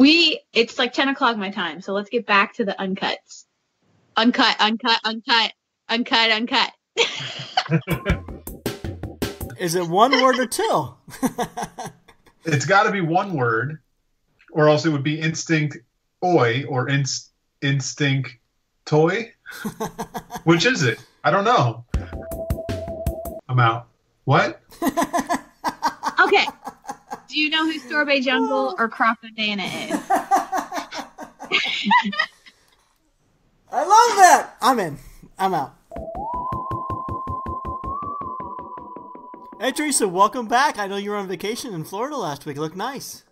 It's like 10 o'clock my time, so let's get back to the uncuts. Uncut. Is it one word or two? It's got to be one word, or else it would be instinct oi or instinct toy. Which is it? I don't know. I'm out. What? Okay. Do you know who Sorbet Jungle or Crocodana is? I love that. I'm in. I'm out. Hey, Teresa, welcome back. I know you were on vacation in Florida last week. It looked nice.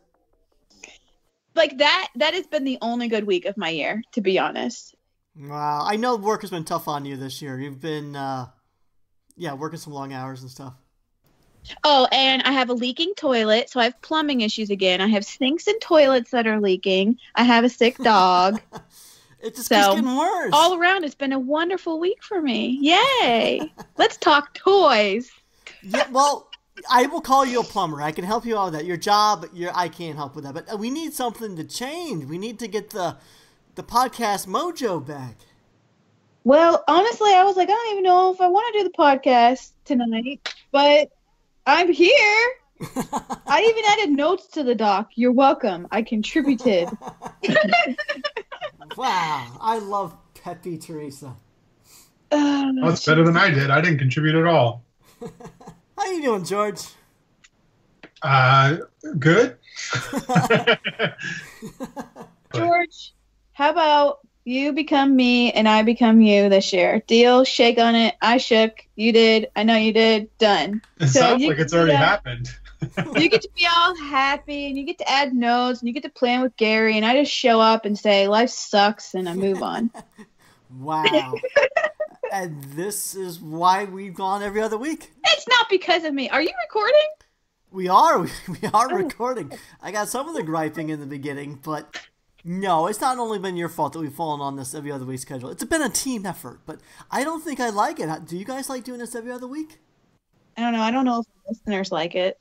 Like that has been the only good week of my year, to be honest. Wow. I know work has been tough on you this year. You've been, working some long hours and stuff. Oh, and I have a leaking toilet, so I have plumbing issues again. I have sinks and toilets that are leaking. I have a sick dog. It just keeps getting worse. All around, it's been a wonderful week for me. Yay! Let's talk toys. Yeah, well, I will call you a plumber. I can help you out with that. Your job, I can't help with that. But we need something to change. We need to get the podcast mojo back. Well, honestly, I was like, I don't even know if I want to do the podcast tonight, but I'm here. I even added notes to the doc. You're welcome. I contributed. Wow. I love peppy Teresa. That's better than I did. I didn't contribute at all. How you doing, George? Good. George, how about you become me and I become you this year? Deal? Shake on it. I shook. You did. I know you did. Done. It sounds like it's already happened. You get to be all happy and you get to add notes and you get to plan with Gary and I just show up and say life sucks and I move on. Wow. And this is why we've gone every other week. It's not because of me. Are you recording? We are. We are recording. I got some of the griping in the beginning, but no, it's not only been your fault that we've fallen on this every other week schedule. It's been a team effort, but I don't think I like it. Do you guys like doing this every other week? I don't know. I don't know if listeners like it.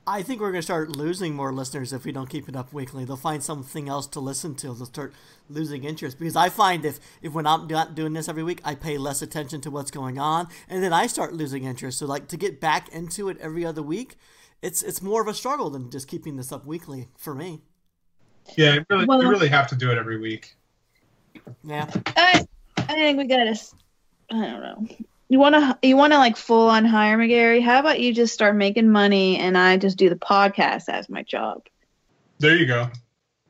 I think we're going to start losing more listeners if we don't keep it up weekly. They'll find something else to listen to. They'll start losing interest. Because I find if when I'm not doing this every week, I pay less attention to what's going on. And then I start losing interest. So like to get back into it every other week, it's more of a struggle than just keeping this up weekly for me. Yeah, you really have to do it every week. Yeah. I think we got to, I don't know. You wanna like full on hire me, Gary? How about you just start making money and I just do the podcast as my job? There you go.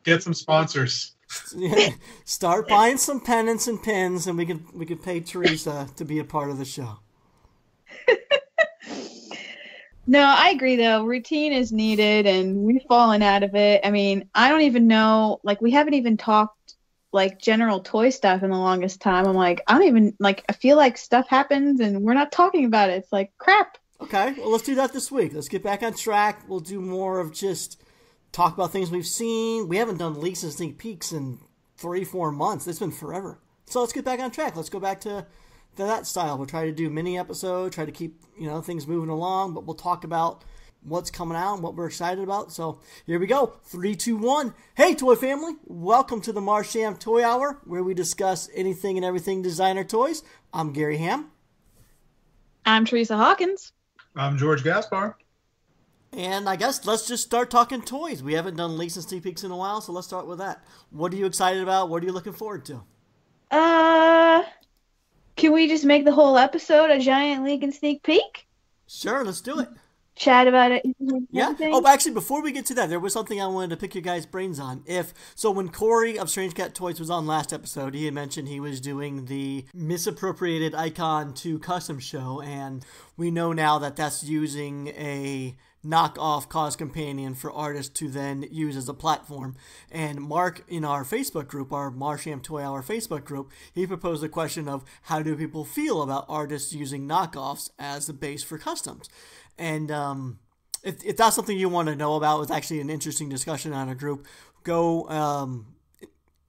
Get some sponsors. Start buying some pennants and pins, and we can pay Teresa to be a part of the show. No, I agree though. Routine is needed, and we've fallen out of it. I mean, I don't even know. Like, we haven't even talked like general toy stuff in the longest time. I'm like, I don't even like. I feel like stuff happens, and we're not talking about it. It's like crap. Okay, well, let's do that this week. Let's get back on track. We'll do more of just talk about things we've seen. We haven't done leaks and sneak peeks in 3-4 months. It's been forever. So let's get back on track. Let's go back to that style. We'll try to do mini episodes, try to keep things moving along, but we'll talk about what's coming out and what we're excited about. So here we go. 3, 2, 1. Hey, toy family. Welcome to the Marsham Toy Hour, where we discuss anything and everything designer toys. I'm Gary Ham. I'm Teresa Hawkins. I'm George Gaspar. And I guess let's just start talking toys. We haven't done leaks and sneak peeks in a while, so let's start with that. What are you excited about? What are you looking forward to? Can we just make the whole episode a giant leak and sneak peek? Sure, let's do it. Chat about it. Yeah. Oh, actually, before we get to that, there was something I wanted to pick your guys' brains on. When Corey of Strange Cat Toys was on last episode, he had mentioned he was doing the misappropriated Icon 2 custom show, and we know now that that's using a knockoff cause companion for artists to then use as a platform. And Mark, in our Facebook group, our Marsham Toy Hour Facebook group, he proposed a question of how do people feel about artists using knockoffs as the base for customs. And if that's something you want to know about, it's actually an interesting discussion on a group. Go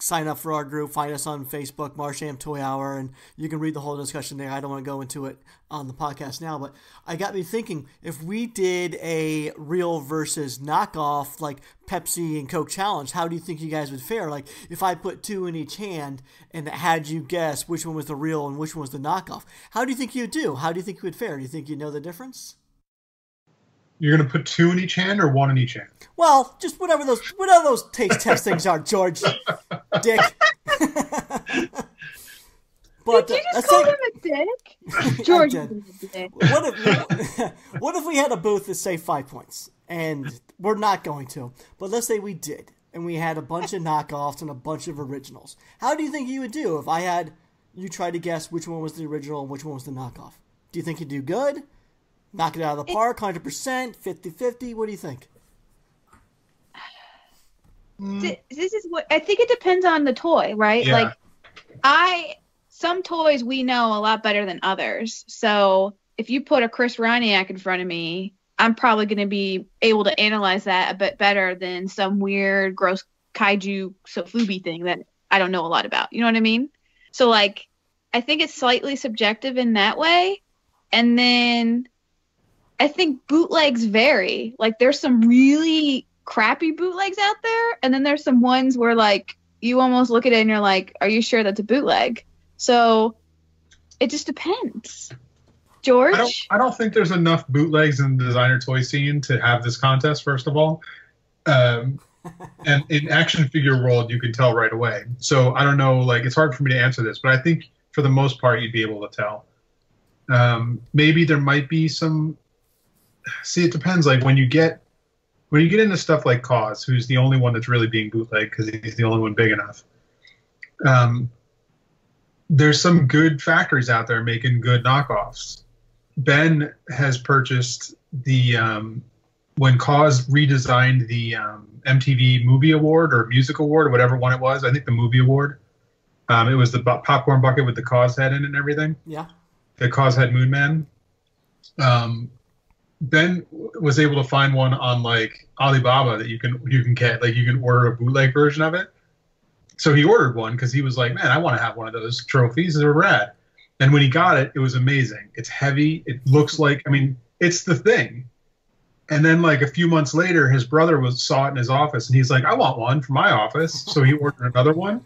sign up for our group. Find us on Facebook, Marsham Toy Hour, and you can read the whole discussion there. I don't want to go into it on the podcast now, but I got me thinking, if we did a real versus knockoff, like Pepsi and Coke challenge, how do you think you guys would fare? Like, if I put two in each hand and had you guess which one was the real and which one was the knockoff, how do you think you'd do? How do you think you would fare? Do you think you'd know the difference? You're going to put two in each hand or one in each hand? Well, just whatever those taste test things are, George. Dick. But, did you just call him a dick? George is a dick. What if we had a booth that say 5 points? And we're not going to. But let's say we did. And we had a bunch of knockoffs and a bunch of originals. How do you think you would do if I had you try to guess which one was the original and which one was the knockoff? Do you think you'd do good? Knock it out of the park, 100%, 50-50? What do you think? This is what I think. It depends on the toy, right? Yeah. Like, some toys we know a lot better than others. So if you put a Chris Roniak in front of me, I'm probably going to be able to analyze that a bit better than some weird, gross kaiju sofubi thing that I don't know a lot about. You know what I mean? So, like, I think it's slightly subjective in that way. And then I think bootlegs vary. Like, there's some really crappy bootlegs out there, and then there's some ones where, like, you almost look at it and you're like, are you sure that's a bootleg? So it just depends. George? I don't think there's enough bootlegs in the designer toy scene to have this contest, first of all. And in action figure world, you can tell right away. So I don't know, like, it's hard for me to answer this, but I think for the most part, you'd be able to tell. Maybe there might be some. See, it depends. Like, when you get into stuff like Cause, who's the only one that's really being bootleg because he's the only one big enough. There's some good factories out there making good knockoffs. Ben has purchased the when Cause redesigned the MTV Movie Award or Music Award or whatever one it was. I think the Movie Award. It was the popcorn bucket with the Cause head in it and everything. Yeah. The Cause head Moon Man. Ben was able to find one on, like, Alibaba that you can get, like, you can order a bootleg version of it. So he ordered one because he was like, man, I want to have one of those trophies. They're rad. And when he got it, it was amazing. It's heavy. It looks like, I mean, it's the thing. And then, like, a few months later, his brother saw it in his office, and he's like, I want one for my office. So he ordered another one,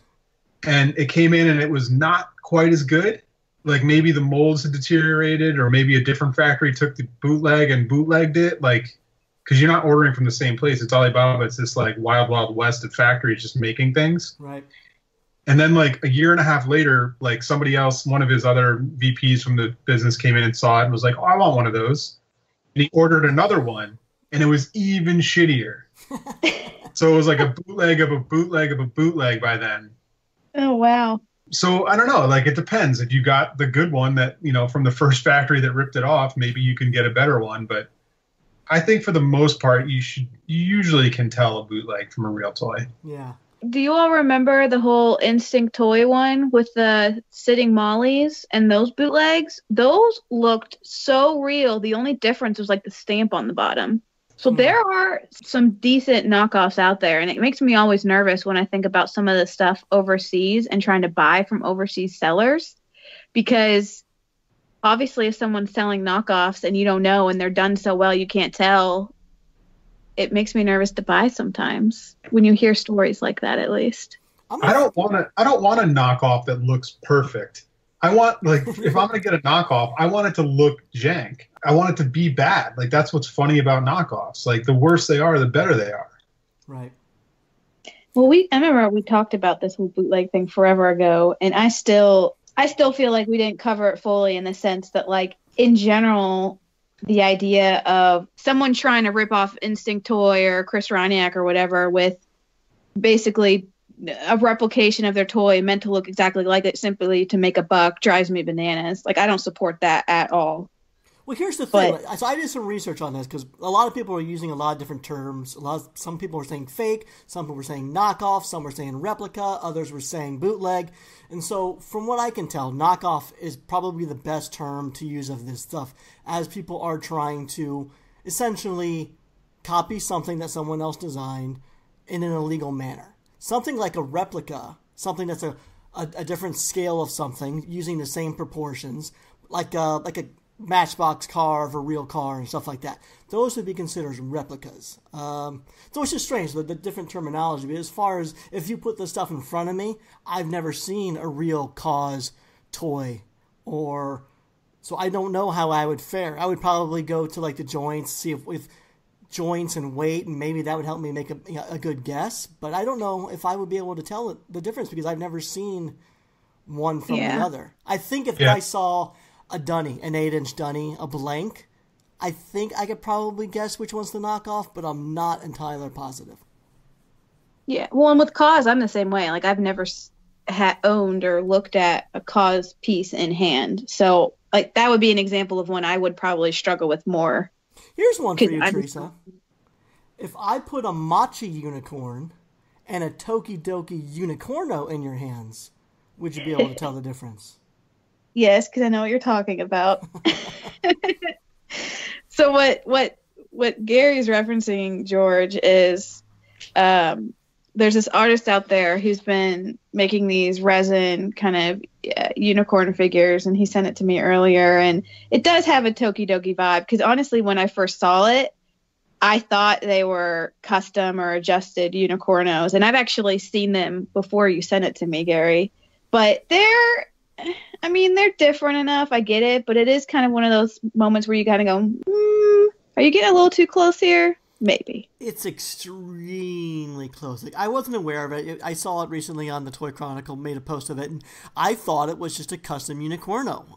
and it came in, and it was not quite as good. Like, maybe the molds had deteriorated, or maybe a different factory took the bootleg and bootlegged it. Like, because you're not ordering from the same place. It's Alibaba. It's this, like, wild, wild west of factories just making things. Right. And then, like, a year and a half later, like, somebody else, one of his other VPs from the business came in and saw it and was like, oh, I want one of those. And he ordered another one, and it was even shittier. So it was like a bootleg of a bootleg of a bootleg by then. Oh, wow. So I don't know. Like, it depends. If you got the good one that, you know, from the first factory that ripped it off, maybe you can get a better one. But I think for the most part, you usually can tell a bootleg from a real toy. Yeah. Do you all remember the whole Instinct toy one with the sitting mollies and those bootlegs? Those looked so real. The only difference was, like, the stamp on the bottom. So there are some decent knockoffs out there, and it makes me always nervous when I think about some of the stuff overseas and trying to buy from overseas sellers, because obviously if someone's selling knockoffs and you don't know and they're done so well you can't tell, it makes me nervous to buy sometimes when you hear stories like that, at least. I don't want a knockoff that looks perfect. I want, like, if I'm going to get a knockoff, I want it to look jank. I want it to be bad. Like, that's what's funny about knockoffs. Like, the worse they are, the better they are. Right. Well, I remember we talked about this whole bootleg thing forever ago, and I still feel like we didn't cover it fully, in the sense that, like, in general, the idea of someone trying to rip off Instinct Toy or Chris Roniak or whatever with basically a replication of their toy meant to look exactly like it simply to make a buck drives me bananas. Like, I don't support that at all. Well, here's the thing. So I did some research on this because a lot of people are using a lot of different terms. Some people were saying fake, some people were saying knockoff, some were saying replica, others were saying bootleg. And so from what I can tell, knockoff is probably the best term to use of this stuff, as people are trying to essentially copy something that someone else designed in an illegal manner. Something like a replica something that's a different scale of something using the same proportions, like a Matchbox car of a real car and stuff like that. Those would be considered replicas. So it's just strange, the different terminology. But as far as if you put this stuff in front of me, I've never seen a real cause toy, so I don't know how I would fare. I would probably go to like the joints, see if with joints and weight, and maybe that would help me make a good guess. But I don't know if I would be able to tell the difference because I've never seen one from the other. I think if I saw a dunny, an 8-inch dunny, a blank, I think I could probably guess which one's the knockoff, but I'm not entirely positive. Yeah, well, and with cause, I'm the same way. Like, I've never owned or looked at a cause piece in hand. So, like, that would be an example of one I would probably struggle with more. Here's one for you, Teresa. If I put a Machi unicorn and a Tokidoki unicorno in your hands, would you be able to tell the difference? Yes, because I know what you're talking about. So what Gary's referencing, George, is there's this artist out there who's been making these resin kind of unicorn figures, and he sent it to me earlier, and it does have a Tokidoki vibe, because honestly, when I first saw it, I thought they were custom or adjusted unicornos, and I've actually seen them before you sent it to me, Gary, but they're different enough. I get it, but it is kind of one of those moments where you kind of go, are you getting a little too close here? Maybe. It's extremely close. Like, I wasn't aware of it. I saw it recently on the Toy Chronicle, made a post of it, and I thought it was just a custom unicorno.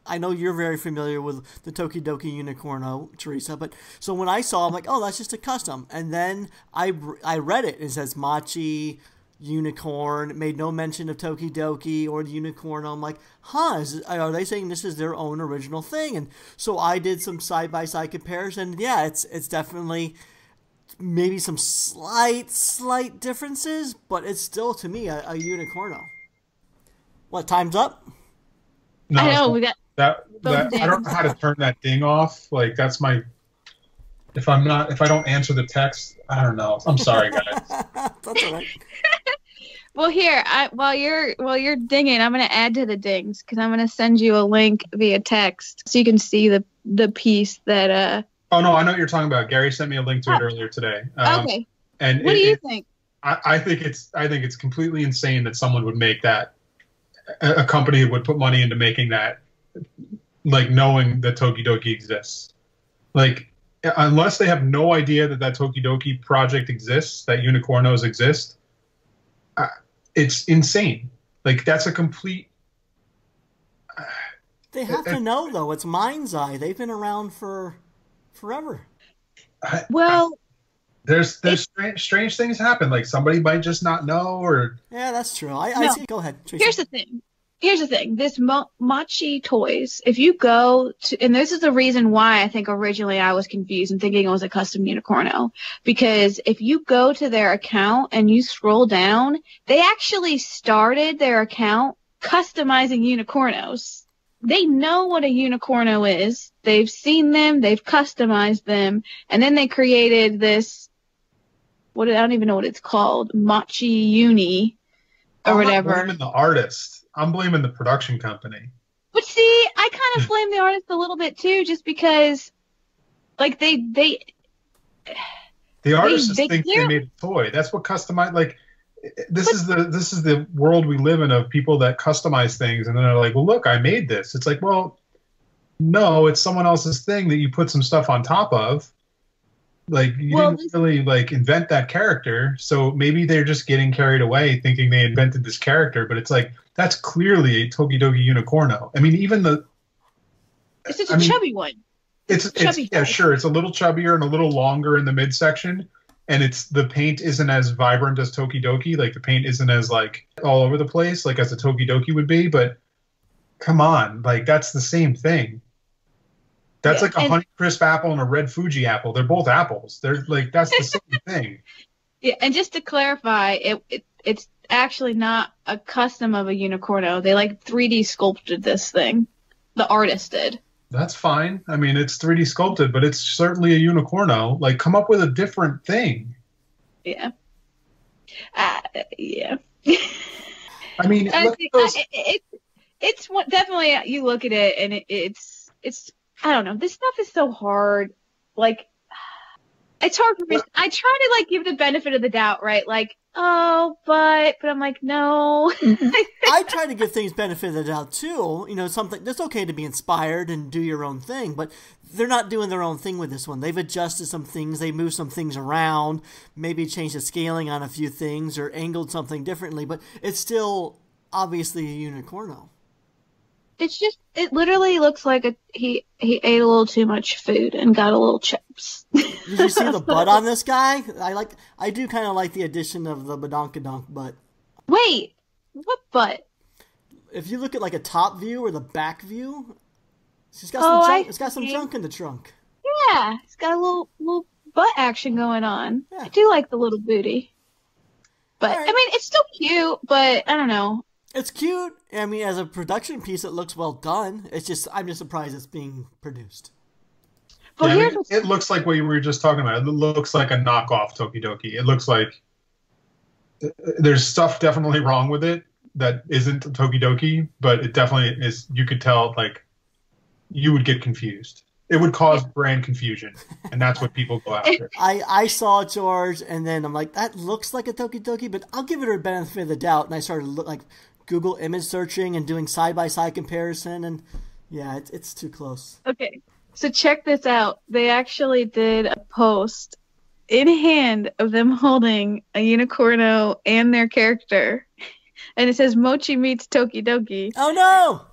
I know you're very familiar with the Tokidoki unicorno, Teresa, but so when I saw it, I'm like, oh, that's just a custom. And then I read it. It says Machi unicorn, made no mention of Tokidoki or the unicorn. I'm like, are they saying this is their own original thing? And so I did some side-by-side comparison. Yeah, it's definitely maybe some slight differences, but it's still, to me, a unicorno. What, time's up? No, I know, we got that I don't know how to turn that ding off. Like, that's my, if I don't answer the text, I don't know. I'm sorry, guys. That's all right. Well, here, while you're dinging, I'm going to add to the dings, because I'm going to send you a link via text so you can see the piece that. Oh no, I know what you're talking about. Gary sent me a link to it earlier today. Okay. And what do you think? I think it's completely insane that someone would make that. A company would put money into making that, like, knowing that Tokidoki exists. Like, unless they have no idea that Tokidoki project exists, that unicornos exist. It's insane. Like, that's a complete. They have to know, though. It's Mind's Eye. They've been around for forever. There's strange things happen. Like, somebody might just not know, or. Yeah, that's true. I see. Go ahead, Teresa. Here's the thing. This Machi toys, if you go to, and this is the reason why I think originally I was confused and thinking it was a custom unicorno, because if you go to their account and you scroll down, they actually started their account customizing unicornos. They know what a unicorno is. They've seen them. They've customized them. And then they created this, I don't even know what it's called, Machi Uni or whatever. I'm blaming the artist. I'm blaming the production company. But see, I kind of blame the artist a little bit too, just because, like, the artists think they made a toy. That's what customized. Like, this is the world we live in, of people that customize things, and then they're like, well, look, I made this. It's like, well, no, it's someone else's thing that you put some stuff on top of. Like, you didn't really, like, invent that character, so maybe they're just getting carried away thinking they invented this character, but it's like, that's clearly a Tokidoki unicorno. I mean, even it's just a chubby one. It's sure, it's a little chubbier and a little longer in the midsection, and the paint isn't as vibrant as Tokidoki. Like, the paint isn't as, like, all over the place, like, as a Tokidoki would be, but come on, like, that's the same thing. That's like a Honeycrisp apple and a red Fuji apple. They're both apples. They're like, that's the same thing. Yeah, and just to clarify, it's actually not a custom of a unicorno. They, like, 3D sculpted this thing. The artist did. That's fine. I mean, it's 3D sculpted, but it's certainly a unicorno. Like, come up with a different thing. Yeah. Yeah. I mean, look at those. It's definitely, you look at it and it's I don't know. This stuff is so hard. Like, it's hard for me. I try to like give the benefit of the doubt, right? Like, oh, but I'm like, no. I try to give things benefit of the doubt too. You know, something that's okay to be inspired and do your own thing, but they're not doing their own thing with this one. They've adjusted some things, they moved some things around, maybe changed the scaling on a few things or angled something differently, but it's still obviously a unicorno. It's just, it literally looks like he ate a little too much food and got a little chips. Did you see the butt on this guy? I do kind of like the addition of the badonkadonk butt. Wait, what butt? If you look at like a top view or the back view, it's got some junk in the trunk. Yeah, it's got a little butt action going on. Yeah. I do like the little booty. But, right. I mean, it's still cute, but I don't know. It's cute. I mean, as a production piece, it looks well done. I'm just surprised it's being produced. But yeah, I mean, it looks like what you were just talking about. It looks like a knockoff Tokidoki. It looks like there's stuff definitely wrong with it that isn't Tokidoki, but it definitely is. You could tell, like, you would get confused. It would cause brand confusion, and that's what people go after. I saw George, and then I'm like, that looks like a Tokidoki, but I'll give it a benefit of the doubt. And I started Google image searching and doing side-by-side comparison, and yeah, it's too close. Okay, so check this out. They actually did a post in hand of them holding a unicorno and their character, and it says Mochi meets Tokidoki. Oh no!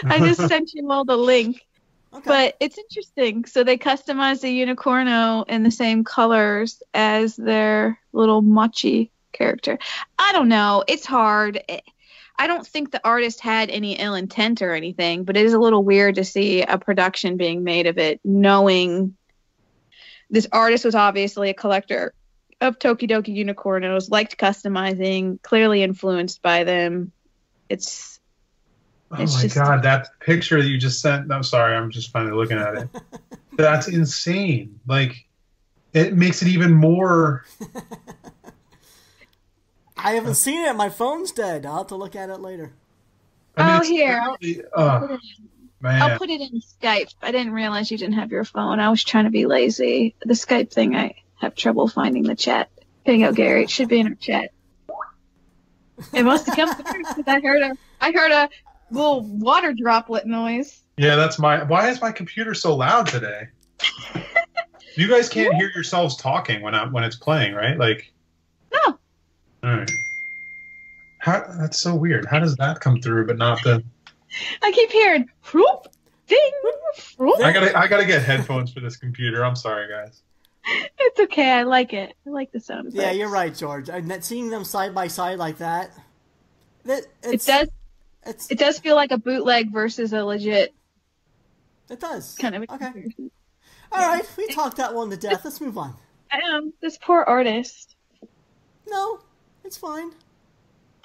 I just sent you all the link. Okay. But it's interesting. So they customized the unicorno in the same colors as their little mochi character. I don't know. It's hard. I don't think the artist had any ill intent or anything, but it is a little weird to see a production being made of it, knowing this artist was obviously a collector of Tokidoki unicornos, liked customizing, clearly influenced by them. Oh my God, that picture that you just sent. I'm sorry, I'm just finally looking at it. That's insane. Like, it makes it even more. I haven't seen it. My phone's dead. I'll have to look at it later. I mean, here. I'll man. put it in Skype. I didn't realize you didn't have your phone. I was trying to be lazy. The Skype thing, I have trouble finding the chat. Here you go, Gary. It should be in our chat. It must have come through because I heard a little water droplet noise. Yeah, that's why is my computer so loud today? You guys can't hear yourselves talking when it's playing, right? Like, no. All right. That's so weird. How does that come through, but not the? I keep hearing whoop, ding, whoop. I gotta get headphones for this computer. I'm sorry, guys. It's okay. I like it. I like the sound effects. Yeah, you're right, George. And seeing them side by side like that, it does feel like a bootleg versus a legit. It does. Kind of. Okay. All right, we talked that one to death. Let's move on. This poor artist. No, it's fine.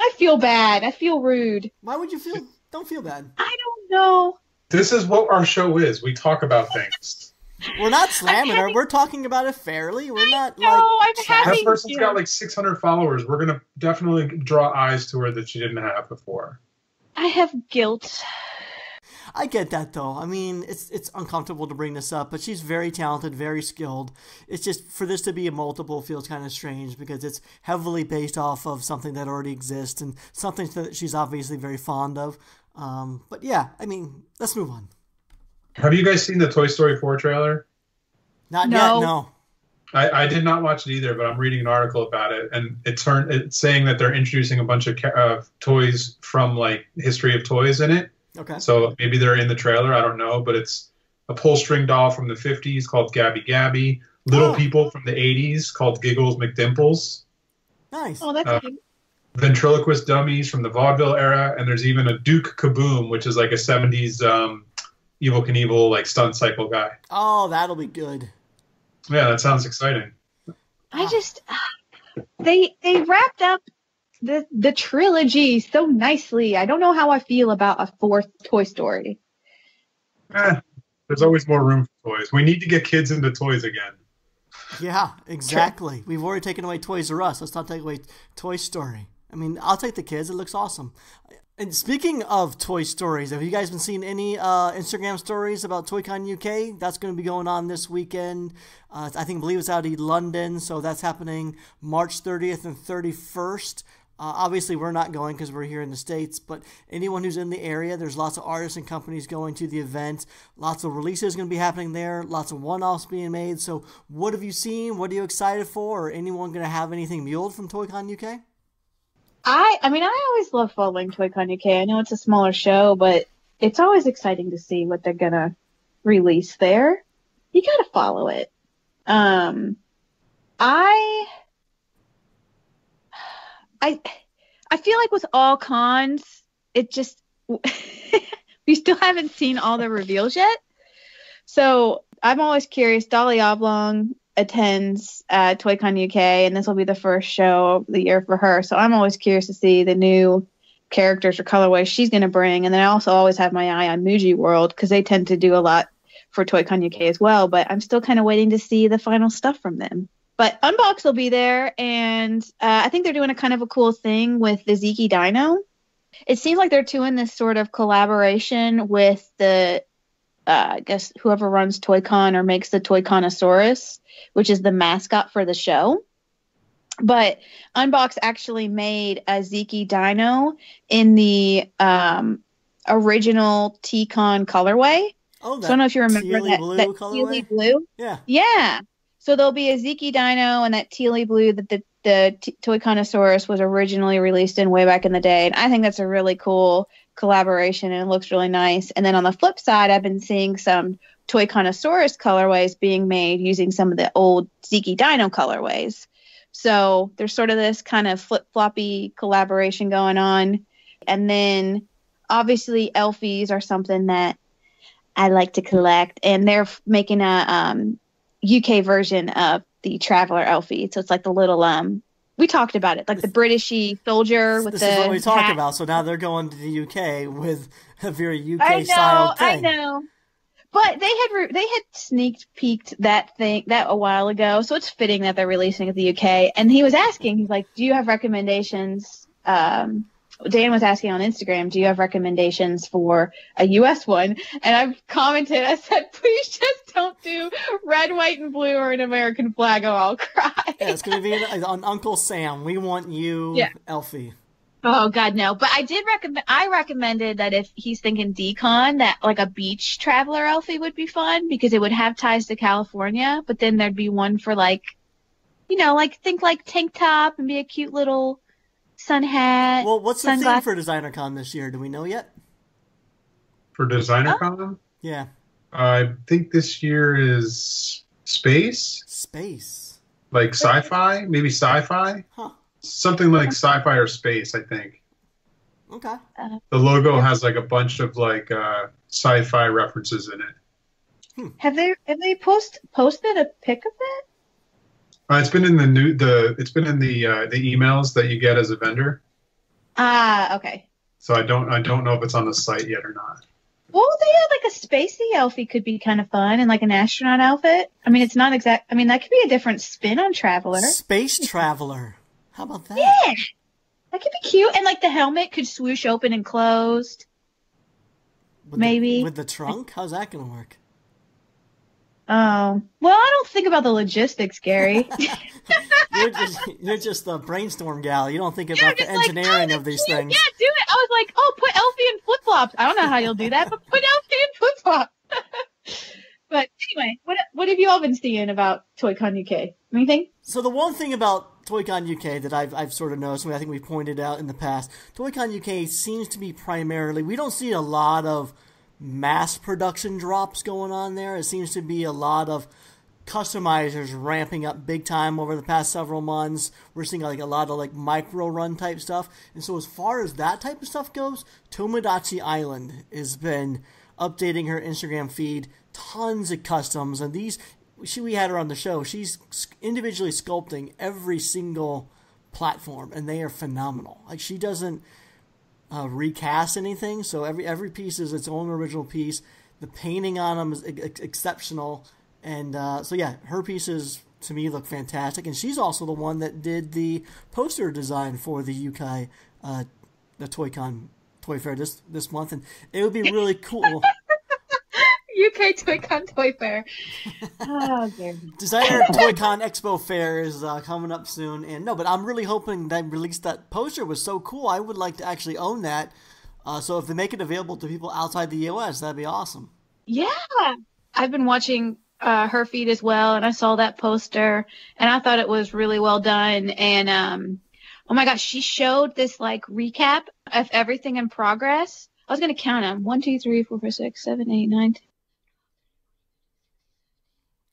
I feel bad. I feel rude. Why would you feel? Don't feel bad. I don't know. This is what our show is. We talk about things. We're not slamming her. We're talking about it fairly. We're not That person's got like 600 followers. We're gonna definitely draw eyes to her that she didn't have before. I have guilt. I get that though. I mean, it's uncomfortable to bring this up, but she's very talented, very skilled. It's just for this to be a multiple feels kind of strange because it's heavily based off of something that already exists and something that she's obviously very fond of. But yeah, I mean, let's move on. Have you guys seen the Toy Story 4 trailer? Not yet, no. I did not watch it either, but I'm reading an article about it, and it's saying that they're introducing a bunch of toys from like history of toys in it. Okay. So maybe they're in the trailer. I don't know, but it's a pull string doll from the 50s called Gabby Gabby. Little people from the 80s called Giggles McDimples. Nice. Oh, that's cute. Ventriloquist dummies from the vaudeville era, and there's even a Duke Kaboom, which is like a 70s Evel Knievel like stunt cycle guy. Oh, that'll be good. Yeah, that sounds exciting. I just they wrapped up the trilogy so nicely. I don't know how I feel about a fourth Toy Story. There's always more room for toys. We need to get kids into toys again. Yeah, exactly. We've already taken away Toys R Us. Let's not take away Toy Story. I mean, I'll take the kids. It looks awesome. And speaking of Toy Stories, have you guys been seeing any Instagram stories about Toycon UK? That's going to be going on this weekend. I believe it's out in London, so that's happening March 30th and 31st. Obviously, we're not going because we're here in the States, but anyone who's in the area, there's lots of artists and companies going to the event. Lots of releases going to be happening there. Lots of one-offs being made. So what have you seen? What are you excited for? Or anyone going to have anything muled from Toycon UK? I mean, I always love following Toycon UK. I know it's a smaller show, but it's always exciting to see what they're going to release there. You got to follow it. I feel like with all cons, it just we still haven't seen all the reveals yet. So I'm always curious. Dolly Oblong attends Toycon UK, and this will be the first show of the year for her. So I'm always curious to see the new characters or colorways she's going to bring. And then I also always have my eye on Muji World because they tend to do a lot for Toycon UK as well. But I'm still kind of waiting to see the final stuff from them. But Unbox will be there, and I think they're doing a kind of a cool thing with the Ziki Dino. It seems like they're doing this sort of collaboration with the, I guess, whoever runs Toycon or makes the Toyconosaurus, which is the mascot for the show. But Unbox actually made a Ziki Dino in the original T-Con colorway. Oh, that so I don't know if you remember that colorway? tealy blue. Yeah. Yeah. So there'll be a Ziki Dino and that tealy blue that the Toyconosaurus was originally released in way back in the day. And I think that's a really cool collaboration, and it looks really nice. And then on the flip side, I've been seeing some Toyconosaurus colorways being made using some of the old Ziki Dino colorways. So there's sort of this kind of flip-floppy collaboration going on. And then obviously Elfies are something that I like to collect, and they're making a UK version of the Traveler Elfie. So it's like the little we talked about it, like the Britishy soldier with this the is what we talked hat. about. So now they're going to the UK with a very UK style thing. I know. But they had sneak peeked that a while ago, so it's fitting that they're releasing it in the UK. And he was asking, he's like, "Do you have recommendations?" Dan was asking on Instagram, "Do you have recommendations for a US one?" And I've commented, I said, "Please just don't do red, white, and blue or an American flag, or I'll cry." Yeah, it's going to be on Uncle Sam. We want you, Elfie. Oh God, no! But I recommended that if he's thinking decon, that like a beach traveler Elfie would be fun because it would have ties to California. But then there'd be one for like, think like tank top and be a cute little sun hat. Well, what's the theme for DesignerCon this year? Do we know yet? For DesignerCon? Yeah. I think this year is space. Space. Like sci-fi? Maybe sci-fi? Huh. Something like sci-fi or space, I think. Okay. The logo has like a bunch of like sci-fi references in it. Have they posted a pic of it? It's been in the emails that you get as a vendor. Ah, okay. So I don't know if it's on the site yet or not. Well, they had like a spacey Elfie could be kind of fun, and like an astronaut outfit. I mean, it's not exact. I mean, that could be a different spin on Traveler. Space Traveler. How about that? Yeah, that could be cute, and like the helmet could swoosh open and closed. Maybe with the trunk. How's that gonna work? Oh, well, I don't think about the logistics, Gary. You're just a brainstorm gal. You don't think about the engineering of these things. Yeah, do it. I was like, put Elfie in flip-flops. I don't know how you'll do that, but put Elfie in flip-flops. But anyway, what have you all been seeing about Toycon UK? Anything? So the one thing about Toycon UK that I've sort of noticed, I think we've pointed out in the past, Toycon UK seems to be primarily, we don't see a lot of mass production drops going on there. It seems to be a lot of customizers ramping up big time over the past several months. We're seeing like a lot of like micro run type stuff. And so as far as that type of stuff goes, Tomodachi Island has been updating her Instagram feed, tons of customs, and we had her on the show. She's individually sculpting every single platform, and they are phenomenal. Like, she doesn't recast anything, so every piece is its own original piece. The painting on them is exceptional, and so yeah, her pieces to me look fantastic. And she's also the one that did the poster design for the UK, the Toycon Toy Fair this month. And it would be really cool. UK Toycon Toy Fair. Oh, dear. Designer Toycon Expo Fair is coming up soon. And no, but I'm really hoping that released that poster was so cool. I would like to actually own that. So if they make it available to people outside the US, that'd be awesome. Yeah. I've been watching her feed as well, and I saw that poster, and I thought it was really well done. And oh my gosh, she showed this like recap of everything in progress. I was gonna count them: 1, 2, 3, 4, 5, 6, 7, 8, 9,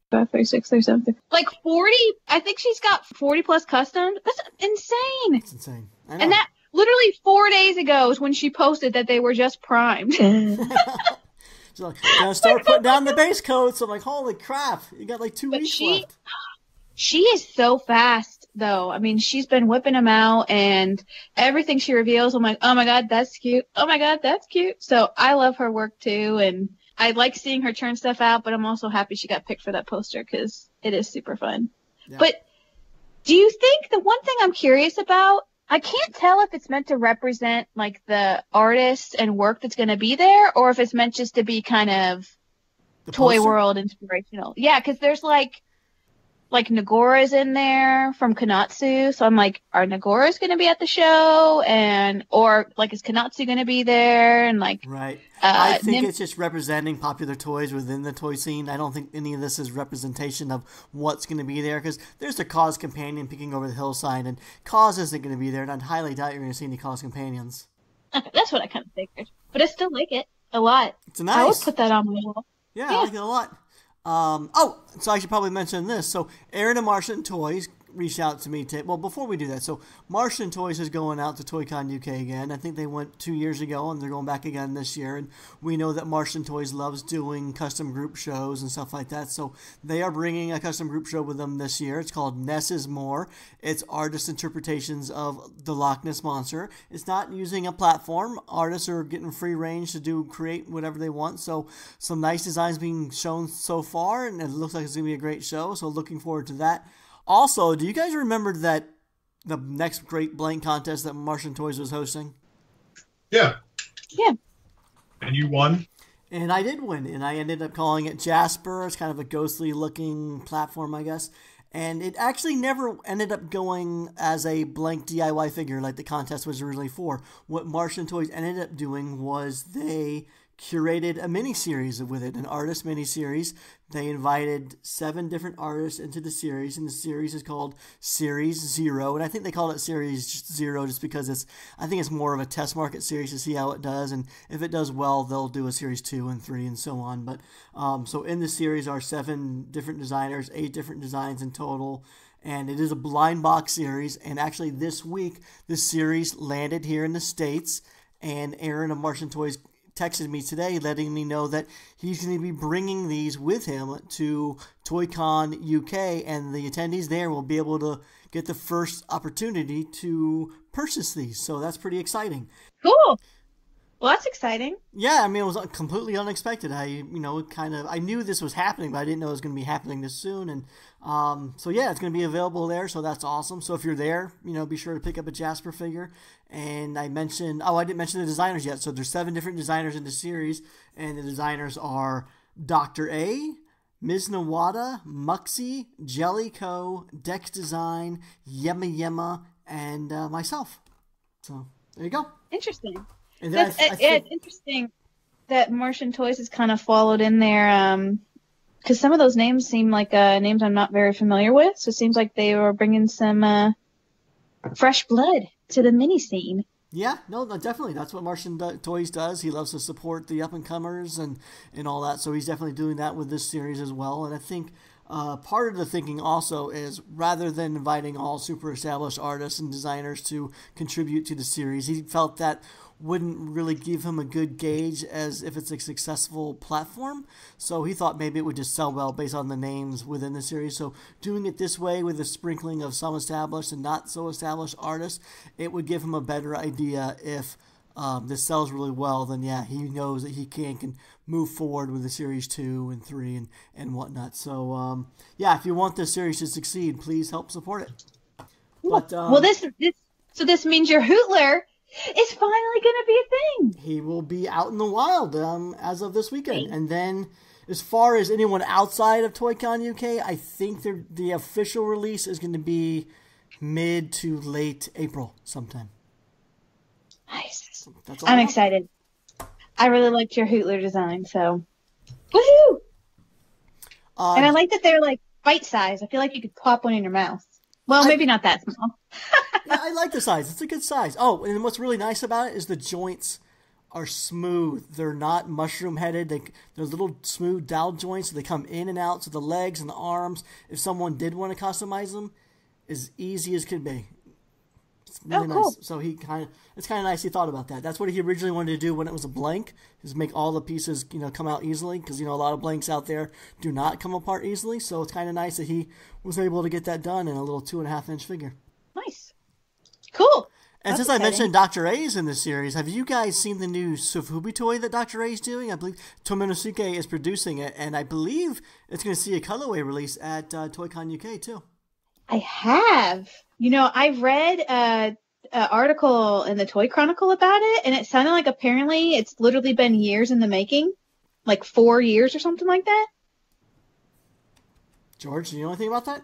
10, 5, 6, 7, 30. Like 40. I think she's got 40 plus customs. That's insane. It's insane. I know. And that literally 4 days ago is when she posted that they were just primed. She's like, gonna start putting down the base coats. I'm like, holy crap, you got like 2 weeks left. She is so fast, though. I mean, she's been whipping them out, and everything she reveals, I'm like, oh my god, that's cute. Oh my god, that's cute. So I love her work too, and I like seeing her turn stuff out, but I'm also happy she got picked for that poster because it is super fun. Yeah. But do you think the one thing I'm curious about, I can't tell if it's meant to represent like the artists and work that's going to be there, or if it's meant just to be kind of Toy World inspirational. Yeah, because there's like Nagora's in there from Konatsu, so I'm like, are Nagora's going to be at the show, or like is Konatsu going to be there, and like right. I think it's just representing popular toys within the toy scene. I don't think any of this is representation of what's going to be there, because there's the Cause companion peeking over the hillside, and Cause isn't going to be there, and I highly doubt you're going to see any Cause companions. Okay, that's what I kind of figured, but I still like it a lot. It's nice. I would put that on my wall. Yeah, I like it a lot. So I should probably mention this. So Aaron and Marsham Toys reached out to me before we do that. So Marsham Toys is going out to Toycon UK again. I think they went 2 years ago, and they're going back again this year. And we know that Marsham Toys loves doing custom group shows and stuff like that. So they are bringing a custom group show with them this year. It's called Ness is More. It's artist interpretations of the Loch Ness Monster. It's not using a platform. Artists are getting free range to create whatever they want. So some nice designs being shown so far, and it looks like it's going to be a great show. So looking forward to that. Also, do you guys remember that the next Great Blank contest that Marsham Toys was hosting? Yeah. Yeah. And you won? And I did win, and I ended up calling it Jasper. It's kind of a ghostly-looking platform, I guess. And it actually never ended up going as a blank DIY figure like the contest was originally for. What Marsham Toys ended up doing was they curated a mini-series with it, an artist mini-series. They invited 7 different artists into the series, and the series is called Series 0, and I think they called it Series 0 just because I think it's more of a test market series to see how it does, and if it does well, they'll do a Series 2 and 3 and so on. But so in the series are 7 different designers, 8 different designs in total, and it is a blind box series, and actually this week, this series landed here in the States, and Aaron of Marsham Toys texted me today letting me know that he's going to be bringing these with him to Toycon UK, and the attendees there will be able to get the first opportunity to purchase these. So that's pretty exciting. Cool. Well, that's exciting. Yeah, I mean, it was completely unexpected. I knew this was happening, but I didn't know it was going to be happening this soon. And so yeah, it's going to be available there. So that's awesome. So if you're there, be sure to pick up a Jasper figure. And I didn't mention the designers yet. So there's 7 different designers in the series, and the designers are Dr. A, Ms. Nawada, Muxie, Jellico, Dex Design, Yema Yema, and myself. So there you go. Interesting. And it's interesting that Marsham Toys has kind of followed in there, because some of those names seem like names I'm not very familiar with. So it seems like they were bringing some fresh blood to the mini scene. Yeah, no, definitely. That's what Marsham Toys does. He loves to support the up-and-comers and all that. So he's definitely doing that with this series as well. And I think part of the thinking also is, rather than inviting all super established artists and designers to contribute to the series, he felt that wouldn't really give him a good gauge as if it's a successful platform. So he thought maybe it would just sell well based on the names within the series. So doing it this way with a sprinkling of some established and not so established artists, it would give him a better idea if this sells really well, then yeah, he knows that he can move forward with the Series 2 and 3 and whatnot. So yeah, if you want this series to succeed, please help support it. But well, this means your Hootler is finally going to be a thing. He will be out in the wild as of this weekend. And then as far as anyone outside of Toycon UK, I think the official release is going to be mid to late April sometime. Nice. So that's all I'm excited. I really liked your Hootler design, so woohoo! And I like that they're like bite size. I feel like you could pop one in your mouth. Well, maybe not that small. Yeah, I like the size. It's a good size. Oh, and what's really nice about it is the joints are smooth. They're not mushroom-headed. They're little smooth dowel joints, so they come in and out. So the legs and the arms, if someone did want to customize them, as easy as could be. It's really cool. nice. So it's kind of nice he thought about that. That's what he originally wanted to do when it was a blank, is make all the pieces come out easily, because a lot of blanks out there do not come apart easily. So it's kind of nice that he was able to get that done in a little 2.5-inch figure. Nice. Cool. And since I mentioned Dr. A's in this series, have you guys seen the new Sofubi toy that Dr. A's doing? I believe NanoTEQ is producing it, and I believe it's going to see a colorway release at Toycon UK too. I have. I've read an article in the Toy Chronicle about it, and it sounded like apparently it's literally been years in the making, like 4 years or something like that. George, do you know anything about that?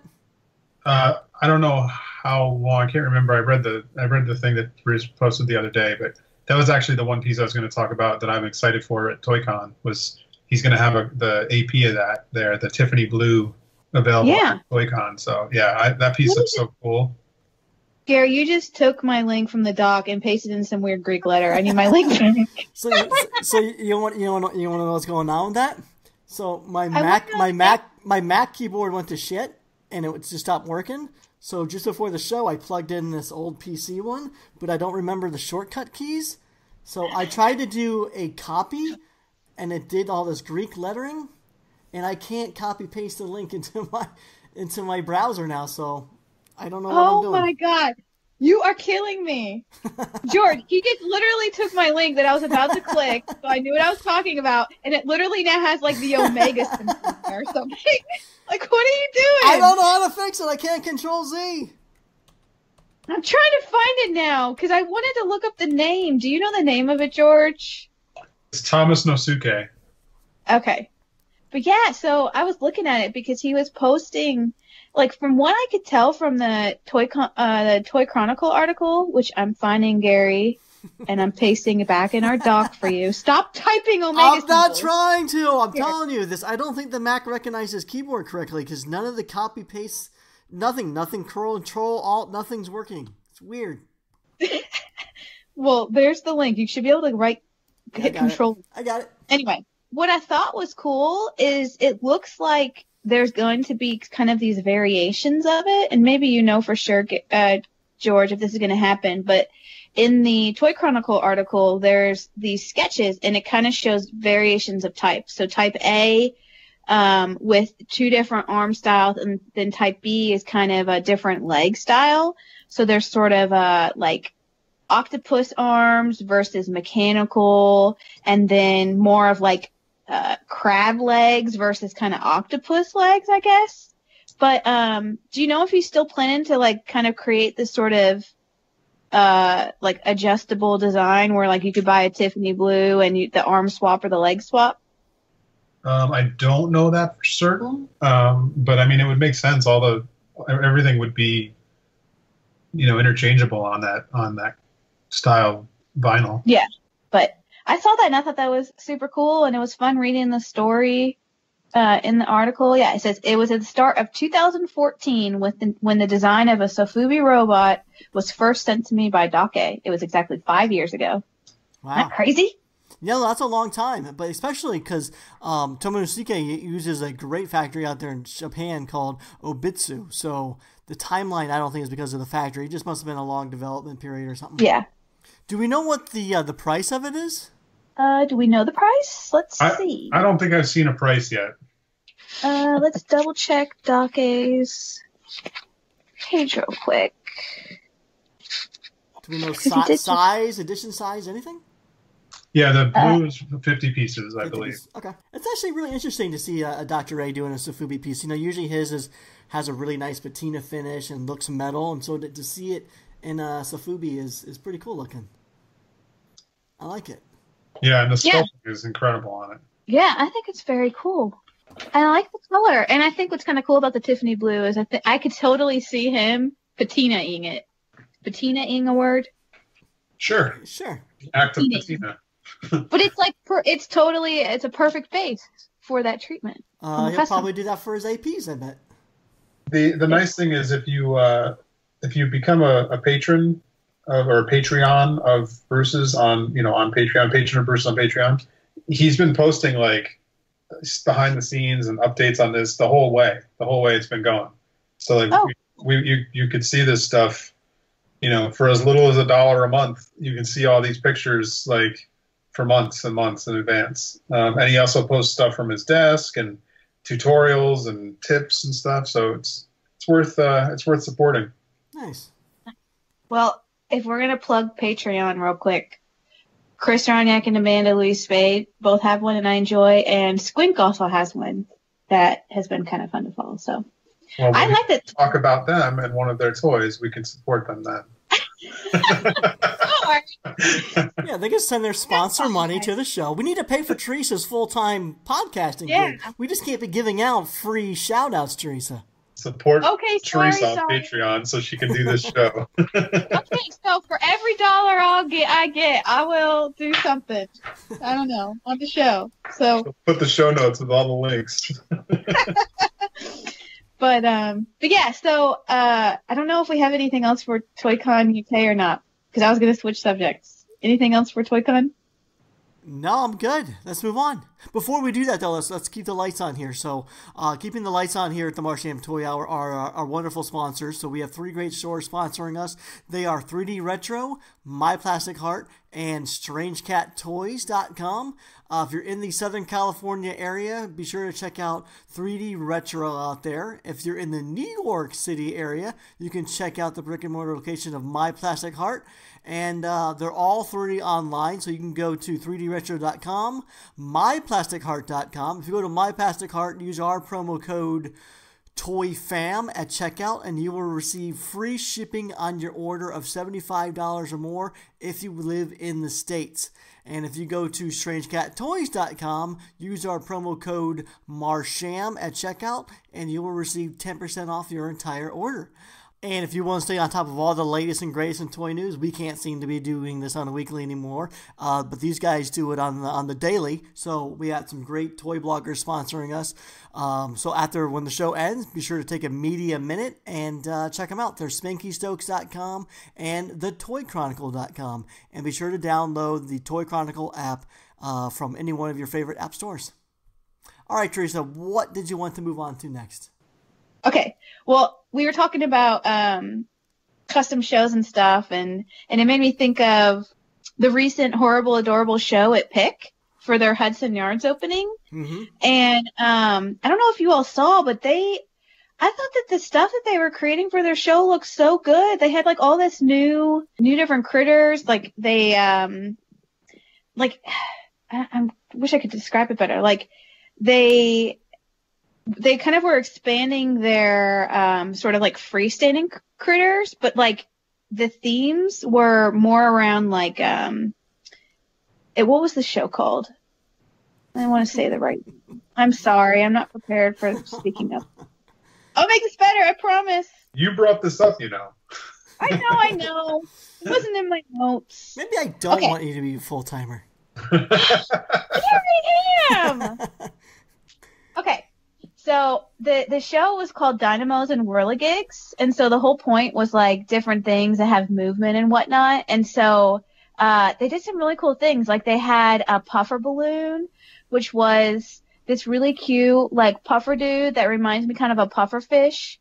I don't know how long. I can't remember. I read the thing that Bruce posted the other day, but that was actually the one piece I was going to talk about that I'm excited for at Toycon. Was he's going to have the AP of that there, the Tiffany blue, available at Toycon. So yeah, that piece looks so cool. Gary, you just took my link from the doc and pasted in some weird Greek letter. I need my link back. So you want to know what's going on with that? So my Mac keyboard went to shit, and it just stopped working. So just before the show, I plugged in this old PC one, but I don't remember the shortcut keys. So I tried to do a copy, and it did all this Greek lettering, and I can't copy paste the link into my browser now. So I don't know what I'm doing. Oh my god. You are killing me. George, he just literally took my link that I was about to click, so I knew what I was talking about, and it literally now has like the Omega symbol or something. Like, what are you doing? I don't know how to fix it. I can't Control Z. I'm trying to find it now, because I wanted to look up the name. Do you know the name of it, George? It's Thomas Nosuke. Okay. But yeah, so I was looking at it because he was posting, like, from what I could tell from the Toy Chronicle article, which I'm finding, Gary, and I'm pasting it back in our doc for you. Stop typing Omega I'm not symbols. trying to. I'm telling you this. I don't think the Mac recognizes keyboard correctly, because none of the copy paste, nothing, Control Alt, nothing's working. It's weird. Well, there's the link. You should be able to hit Control. I got it. Anyway, what I thought was cool is it looks like there's going to be kind of these variations of it, and maybe you know for sure, George, if this is going to happen, but in the Toy Chronicle article, there's these sketches, and it kind of shows variations of types. So type A with 2 different arm styles, and then type B is kind of a different leg style. So there's sort of like octopus arms versus mechanical, and then more of like crab legs versus kind of octopus legs, I guess. But do you know if he's still planning to like kind of create this sort of like adjustable design where like you could buy a Tiffany blue and the arm swap or the leg swap? I don't know that for certain, but I mean it would make sense. Everything would be, interchangeable on that style vinyl. Yeah, but I saw that and I thought that was super cool, and it was fun reading the story in the article. Yeah, it says it was at the start of 2014 when the design of a Sofubi robot was first sent to me by Doc A. It was exactly 5 years ago. Wow. Isn't that crazy? Yeah, that's a long time, but especially because NanoTEQ uses a great factory out there in Japan called Obitsu. So the timeline, I don't think, is because of the factory. It just must have been a long development period or something. Yeah. Do we know what the price of it is? Do we know the price? Let's see. I don't think I've seen a price yet. Let's double check Doc A's page real quick. Do we know 'Cause he did size, edition size, anything? Yeah, the blue is 50 pieces, I 50 believe. pieces. Okay. It's actually really interesting to see a Dr. Ray doing a Sofubi piece. Usually his has a really nice patina finish and looks metal, and so to see it in Sofubi is pretty cool looking. I like it. Yeah, and the sculpting is incredible on it. Yeah, I think it's very cool. I like the color, and I think what's kind of cool about the Tiffany blue is I could totally see him patina-ing it. Patina-ing a word? Sure. Active patina. But it's like it's a perfect base for that treatment. He'll probably do that for his APs, I bet. The nice thing is if you become a patron or a Patreon of Bruce's on Patreon, patron of Bruce on Patreon, he's been posting like behind the scenes and updates on this the whole way it's been going. So like you could see this stuff, for as little as $1 a month, you can see all these pictures like for months and months in advance. And he also posts stuff from his desk and tutorials and tips and stuff. So it's worth supporting. Nice. Well, if we're gonna plug Patreon real quick, Chris Roniak and Amanda Louise Spade both have one, and I enjoy. And Squink also has one that has been kind of fun to follow. So I like that. Talk about them and one of their toys. We can support them then. Yeah, they can send their sponsor money to the show. We need to pay for Teresa's full-time podcasting gig. We just can't be giving out free shout-outs, Teresa. Support Teresa on Patreon so she can do this show. Okay, so for every dollar I get, I will do something. I don't know, on the show. So we'll put the show notes with all the links. But yeah, so I don't know if we have anything else for Toycon UK or not, because I was going to switch subjects. Anything else for Toycon? No, I'm good. Let's move on. Before we do that, though, let's keep the lights on here. So, keeping the lights on here at the Marsham Toy Hour are our wonderful sponsors. So we have 3 great stores sponsoring us. They are 3D Retro, My Plastic Heart, and StrangeCatToys.com. If you're in the Southern California area, be sure to check out 3D Retro out there. If you're in the New York City area, you can check out the brick and mortar location of My Plastic Heart. And they're all 3D online, so you can go to 3dretro.com, myplastic.heart.com. If you go to My Plastic Heart, use our promo code TOYFAM at checkout, and you will receive free shipping on your order of $75 or more if you live in the States. And if you go to StrangeCatToys.com, use our promo code MARSHAM at checkout, and you will receive 10% off your entire order. And if you want to stay on top of all the latest and greatest in toy news, we can't seem to be doing this on a weekly anymore. But these guys do it on the daily. So we got some great toy bloggers sponsoring us. So when the show ends, be sure to take a media minute and check them out. They're SpankyStokes.com and TheToyChronicle.com. And be sure to download the Toy Chronicle app from any one of your favorite app stores. All right, Teresa, what did you want to move on to next? Okay, well, we were talking about custom shows and stuff, and it made me think of the recent Horrible Adorable show at Pick for their Hudson Yards opening. Mm-hmm. And I don't know if you all saw, but I thought that the stuff that they were creating for their show looked so good. They had like all this new different critters. Like they I wish I could describe it better. Like they kind of were expanding their sort of like freestanding critters, but like the themes were more around like what was the show called? I want to say the right. I'm sorry, I'm not prepared for speaking up. I'll make this better, I promise. You brought this up, I know. It wasn't in my notes. Maybe I don't want you to be a full timer. Here I am. Okay. So the show was called Dynamos and Whirligigs, and so the whole point was like different things that have movement and whatnot. And so they did some really cool things. Like they had a puffer balloon, which was this really cute like puffer dude that reminds me kind of a puffer fish,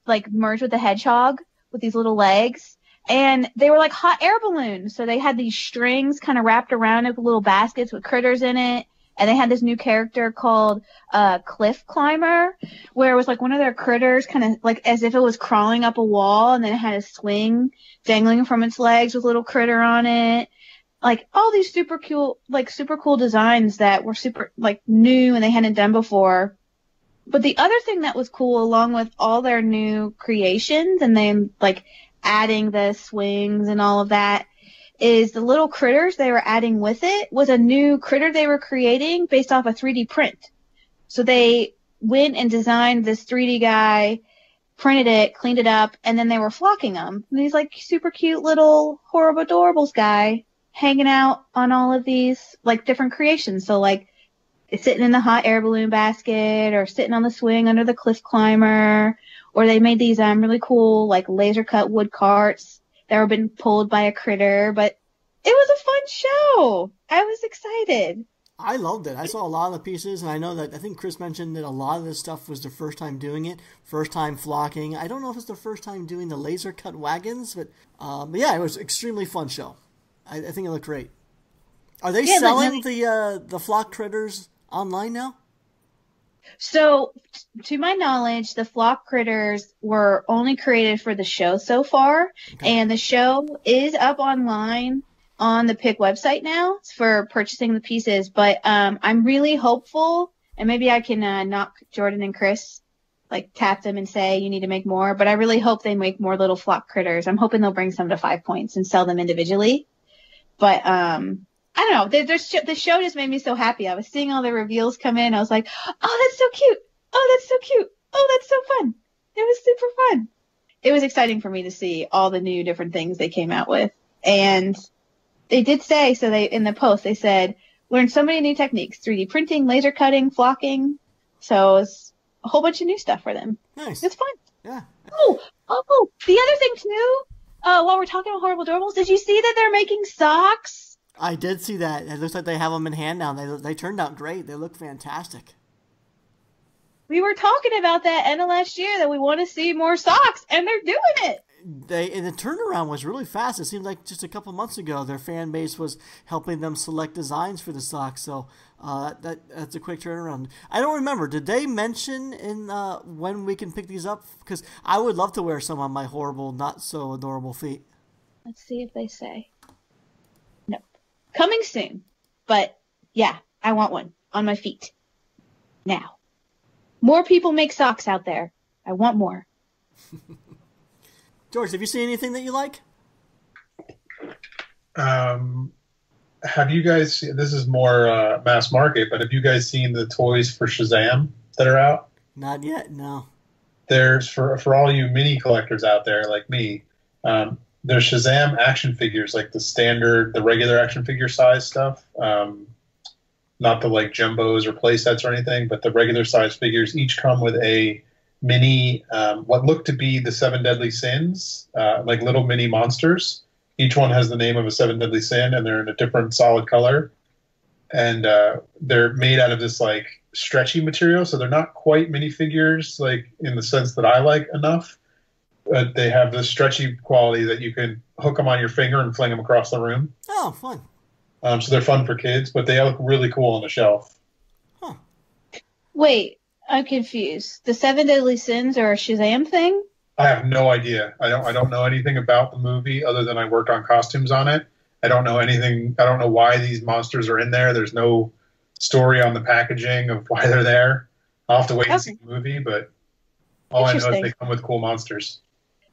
like merged with a hedgehog with these little legs. And they were like hot air balloons. So they had these strings kind of wrapped around it with little baskets with critters in it. And they had this new character called Cliff Climber, where it was like one of their critters kind of like as if it was crawling up a wall, and then it had a swing dangling from its legs with a little critter on it. Like all these super cool designs that were super like new and they hadn't done before. But the other thing that was cool, along with all their new creations and then like adding the swings and all of that, is the little critters they were adding with it was a new critter they were creating based off a 3D print. So they went and designed this 3D guy, printed it, cleaned it up, and then they were flocking them. And he's like super cute little horrible adorables guy hanging out on all of these like different creations. So like it's sitting in the hot air balloon basket or sitting on the swing under the cliff climber, or they made these really cool like laser cut wood carts that were being pulled by a critter. But it was a fun show. I was excited. I loved it. I saw a lot of the pieces, and I know that I think Chris mentioned that a lot of this stuff was their first time doing it, first time flocking. I don't know if it's their first time doing the laser cut wagons, but yeah, it was an extremely fun show. I think it looked great. Are they selling the flock critters online now? So, to my knowledge, the flock critters were only created for the show so far, and the show is up online on the Quiccs website now for purchasing the pieces. But I'm really hopeful, and maybe I can knock Jordan and Chris, like tap them and say you need to make more. But I really hope they make more little flock critters. I'm hoping they'll bring some to 5 points and sell them individually. But I don't know. The show just made me so happy. I was seeing all the reveals come in. I was like, oh, that's so cute. Oh, that's so cute. Oh, that's so fun. It was super fun. It was exciting for me to see all the new different things they came out with. And they did say, so they in the post, they said, learned so many new techniques, 3D printing, laser cutting, flocking. So it's a whole bunch of new stuff for them. Nice. It's fun. Yeah. Oh, the other thing too, while we're talking about horrible durables, did you see that they're making socks? I did see that. It looks like they have them in hand now. They turned out great. They look fantastic. We were talking about that end of last year that we want to see more socks, and they're doing it. And the turnaround was really fast. It seemed like just a couple months ago their fan base was helping them select designs for the socks. So that's a quick turnaround. I don't remember. Did they mention in when we can pick these up? Because I would love to wear some on my horrible, not so adorable feet. Let's see if they say. No. Coming soon. But yeah, I want one on my feet. Now. More people make socks out there. I want more. George, have you seen anything that you like? Have you guys, this is more mass market, but have you guys seen the toys for Shazam that are out? Not yet, no. There's, for all you mini collectors out there like me, there's Shazam action figures, like the regular action figure size stuff. Not the like jumbos or play sets or anything, but the regular size figures each come with a mini, what look to be the 7 deadly sins, like little mini monsters. Each one has the name of a 7 deadly sin, and they're in a different solid color. And they're made out of this like stretchy material, so they're not quite minifigures, like in the sense that I like enough. But they have the stretchy quality that you can hook them on your finger and fling them across the room. Oh, fun. So they're fun for kids, but they look really cool on the shelf. Huh. Wait, I'm confused. The 7 Deadly Sins are a Shazam thing? I have no idea. I don't know anything about the movie other than I worked on costumes on it. I don't know anything. I don't know why these monsters are in there. There's no story on the packaging of why they're there. I'll have to wait and see the movie, but all I know is they come with cool monsters.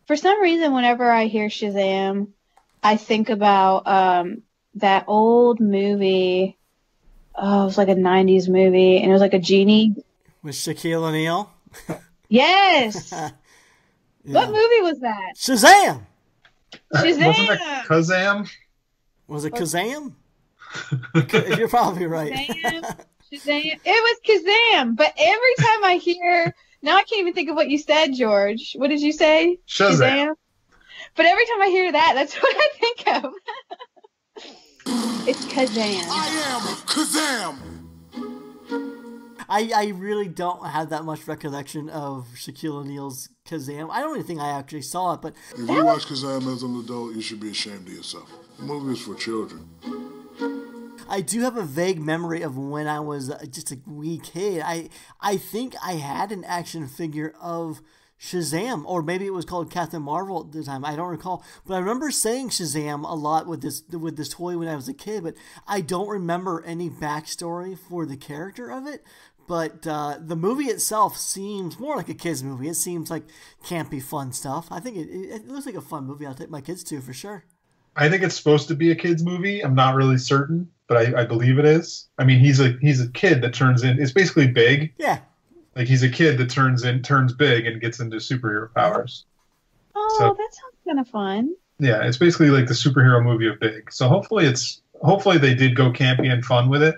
For some reason, whenever I hear Shazam, I think about that old movie. Oh, it was like a 90s movie, and it was like a genie. With Shaquille O'Neal? Yes! Yeah. What movie was that? Shazam! Shazam! Wasn't that Kazam? Was it Kazam? You're probably right. Shazam. It was Kazam, but every time I hear... Now I can't even think of what you said, George. What did you say? Shazam. But every time I hear that, that's what I think of. It's Kazam. I am Kazam! I really don't have that much recollection of Shaquille O'Neal's Kazam. I don't even think I actually saw it, but... If you watch Kazam as an adult, you should be ashamed of yourself. The movie is for children. I do have a vague memory of when I was just a wee kid. I think I had an action figure of Shazam, or maybe it was called Captain Marvel at the time. I don't recall, but I remember saying Shazam a lot with this toy when I was a kid. But I don't remember any backstory for the character of it. But the movie itself seems more like a kids movie. It seems like campy, fun stuff. I think it looks like a fun movie. I'll take my kids to for sure. I think it's supposed to be a kids movie. I'm not really certain, but I believe it is. I mean, he's a kid that turns in. It's basically Big. Yeah. Like he's a kid that turns big and gets into superhero powers. Oh, so, that sounds kind of fun. Yeah, it's basically like the superhero movie of Big. So hopefully they did go campy and fun with it.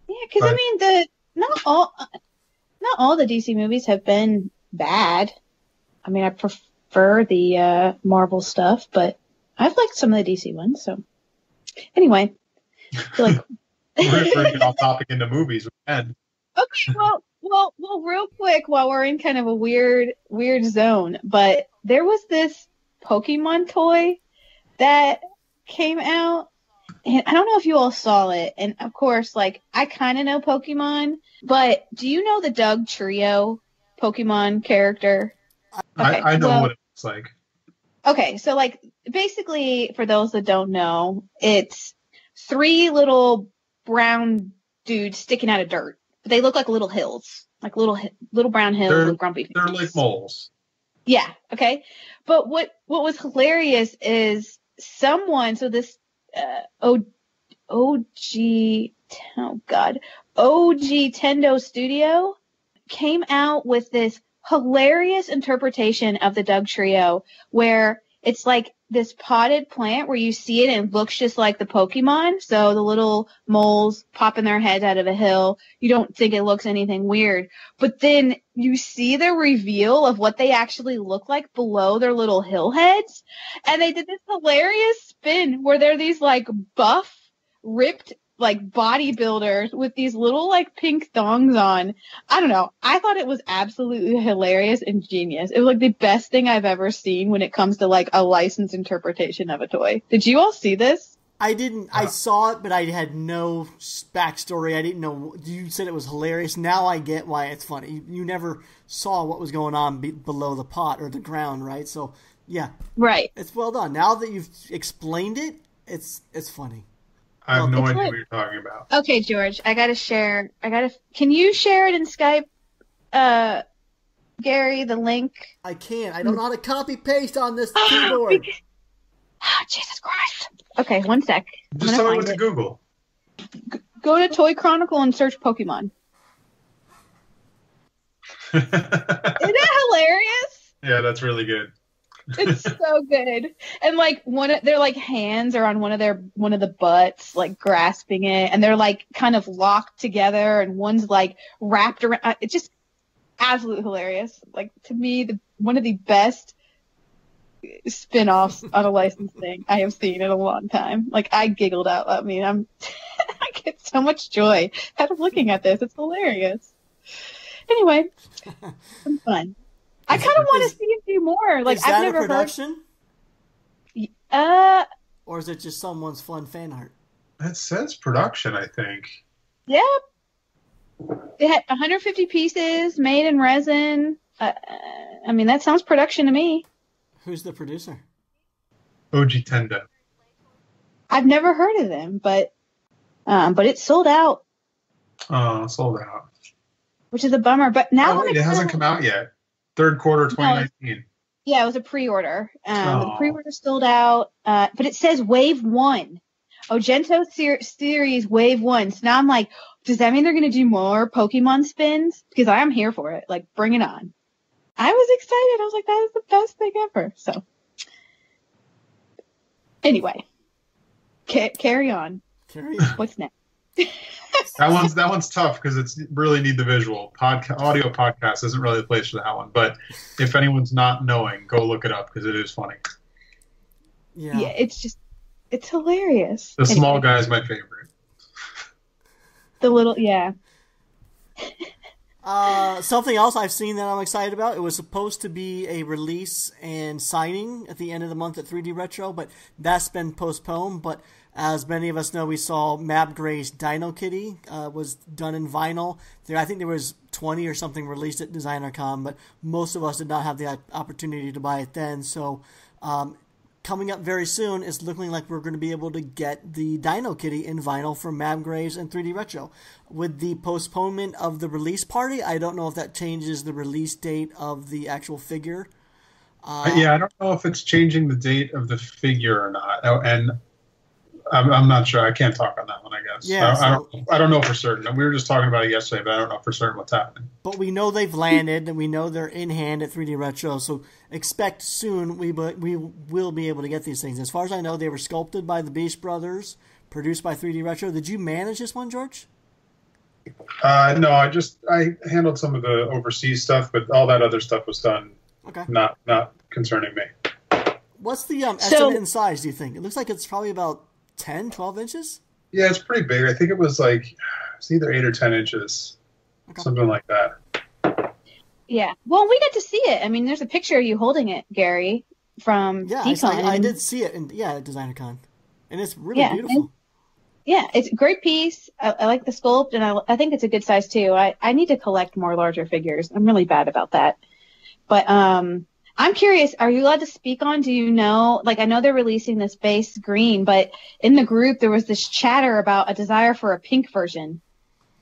Yeah, because I mean not all the DC movies have been bad. I mean, I prefer the Marvel stuff, but I've liked some of the DC ones. So anyway, I feel like we're going to get off topic into movies. Okay, well, real quick, while we're in kind of a weird zone, but there was this Pokemon toy that came out, and I don't know if you all saw it. And of course, like, I kind of know Pokemon, but do you know the Doug Trio Pokemon character? Okay, I know what it looks like. Okay, so like, basically, for those that don't know, it's 3 little brown dudes sticking out of dirt. They look like little hills, like little brown hills with grumpy faces. They're like moles. Yeah. Okay. But what was hilarious is someone. So this OG Tendo Studio came out with this hilarious interpretation of the Doug Trio, where it's like this potted plant where you see it and it looks just like the Pokemon. So the little moles popping their heads out of a hill. You don't think it looks anything weird. But then you see the reveal of what they actually look like below their little hill heads. And they did this hilarious spin where they're these like buff, ripped like bodybuilders with these little like pink thongs on. I don't know. I thought it was absolutely hilarious and genius. It was like the best thing I've ever seen when it comes to like a licensed interpretation of a toy. Did you all see this? I didn't. I saw it, but I had no backstory. I didn't know. You said it was hilarious. Now I get why it's funny. You never saw what was going on below the pot or the ground, right? So yeah, right. It's well done. Now that you've explained it, it's funny. I have no idea what you're talking about. Okay, George, I gotta share. Can you share it in Skype, Gary, the link? I can't. I don't know how to copy paste on this keyboard. Jesus Christ. Okay, one sec. Just tell me what to Google. Go to Toy Chronicle and search Pokemon. Isn't that hilarious? Yeah, that's really good. It's so good. And like their like hands are on one of the butts, like grasping it, and they're like kind of locked together, and one's like wrapped around. It's just absolutely hilarious. Like, to me, one of the best spin-offs on a licensed thing I have seen in a long time. Like, I giggled out. I mean, I get so much joy out of looking at this. It's hilarious. Anyway, some fun. I kind of want to see him do more. Like, is that I've never a production? Heard. Or is it just someone's fun fan art? That says production, I think. Yep. It had 150 pieces made in resin. I mean, that sounds production to me. Who's the producer? OG Tendo. I've never heard of them, but it's sold out. Oh, sold out. Which is a bummer. But now it hasn't come out yet. Third quarter 2019. Yeah, it was a pre-order. The pre-order sold out, but it says Wave 1. Ogento Series Wave 1. So now I'm like, does that mean they're going to do more Pokemon spins? Because I'm here for it. Like, bring it on. I was excited. I was like, that is the best thing ever. So, anyway, carry on. What's next? That one's tough because it's really need the visual. Audio podcast isn't really the place for that one. But if anyone's not knowing, go look it up because it is funny. Yeah, it's hilarious. The small guy is my favorite. The little, yeah. Something else I've seen that I'm excited about. It was supposed to be a release and signing at the end of the month at 3D Retro, but that's been postponed. But as many of us know, we saw Mab Gray's Dino Kitty was done in vinyl. I think there was 20 or something released at DesignerCon, but most of us did not have the opportunity to buy it then. So coming up very soon is looking like we're going to be able to get the Dino Kitty in vinyl from Mab Graves and 3D Retro. With the postponement of the release party, I don't know if that changes the release date of the actual figure. Yeah, I don't know if it's changing the date of the figure or not. And I'm not sure. I can't talk on that one, I guess. Yeah, I don't know for certain. We were just talking about it yesterday, but I don't know for certain what's happening. But we know they've landed, and we know they're in hand at 3D Retro, so expect soon we will be able to get these things. As far as I know, they were sculpted by the Beast Brothers, produced by 3D Retro. Did you manage this one, George? No, I handled some of the overseas stuff, but all that other stuff was done. Okay. Not concerning me. What's the estimate in size, do you think? It looks like it's probably about 10, 12 inches? Yeah, it's pretty big. I think it was it's either 8 or 10 inches. Okay. Something like that. Yeah. Well, we got to see it. I mean, there's a picture of you holding it, Gary, from Toycon. I did see it at DesignerCon. And it's really beautiful. Yeah, it's a great piece. I like the sculpt, and I think it's a good size, too. I need to collect more larger figures. I'm really bad about that. But I'm curious, are you allowed to speak on, do you know, I know they're releasing this base green, but in the group there was this chatter about a desire for a pink version.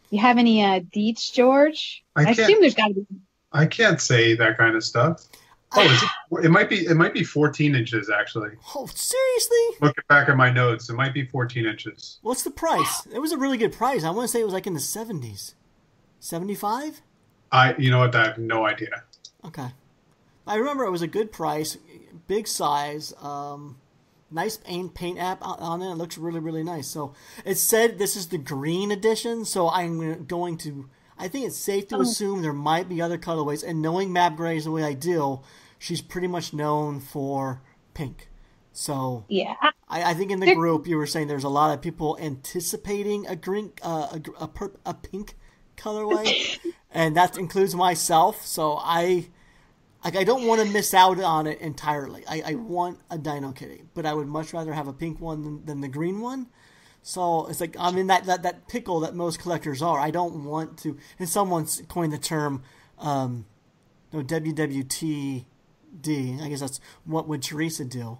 You have any deets, George? I assume there's got to be. I can't say that kind of stuff. Oh, it might be 14 inches, actually. Oh, seriously? Looking back at my notes, it might be 14 inches. What's the price? It was a really good price. I want to say it was in the 70s. 75? You know what? I have no idea. Okay. I remember it was a good price, big size, nice paint app on it. It looks really, really nice. So it said this is the green edition, so I'm going to, I think it's safe to assume there might be other colorways. And knowing Mab Grace the way I do, she's pretty much known for pink. So yeah, I think in the group you were saying there's a lot of people anticipating a green, a pink colorway, and that includes myself. So I don't want to miss out on it entirely. I want a Dino Kitty, but I would much rather have a pink one than the green one. So it's I'm in that pickle that most collectors are. I don't want to, and someone's coined the term WWTD. I guess that's what would Teresa do,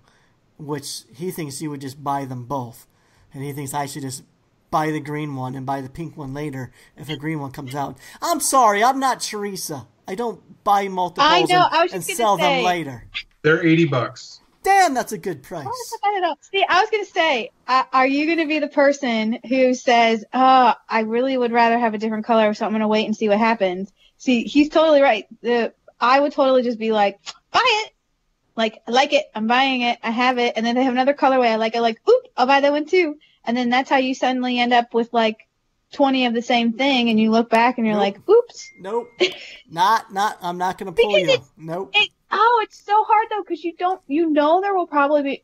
which he thinks he would just buy them both. And he thinks I should just buy the green one and buy the pink one later if a green one comes out. I'm sorry, I'm not Teresa. I don't buy multiples and sell them later. They're $80. Damn, that's a good price. See, I was going to say, are you going to be the person who says, I really would rather have a different color, so I'm going to wait and see what happens? See, he's totally right. I would totally just be like, buy it. I like it. I'm buying it. I have it. And then they have another colorway I like. Oop, I'll buy that one too. And then that's how you suddenly end up with 20 of the same thing, and you look back and you're like, oops. Nope. I'm not going to pull you. Nope. It's so hard though, because there will probably be,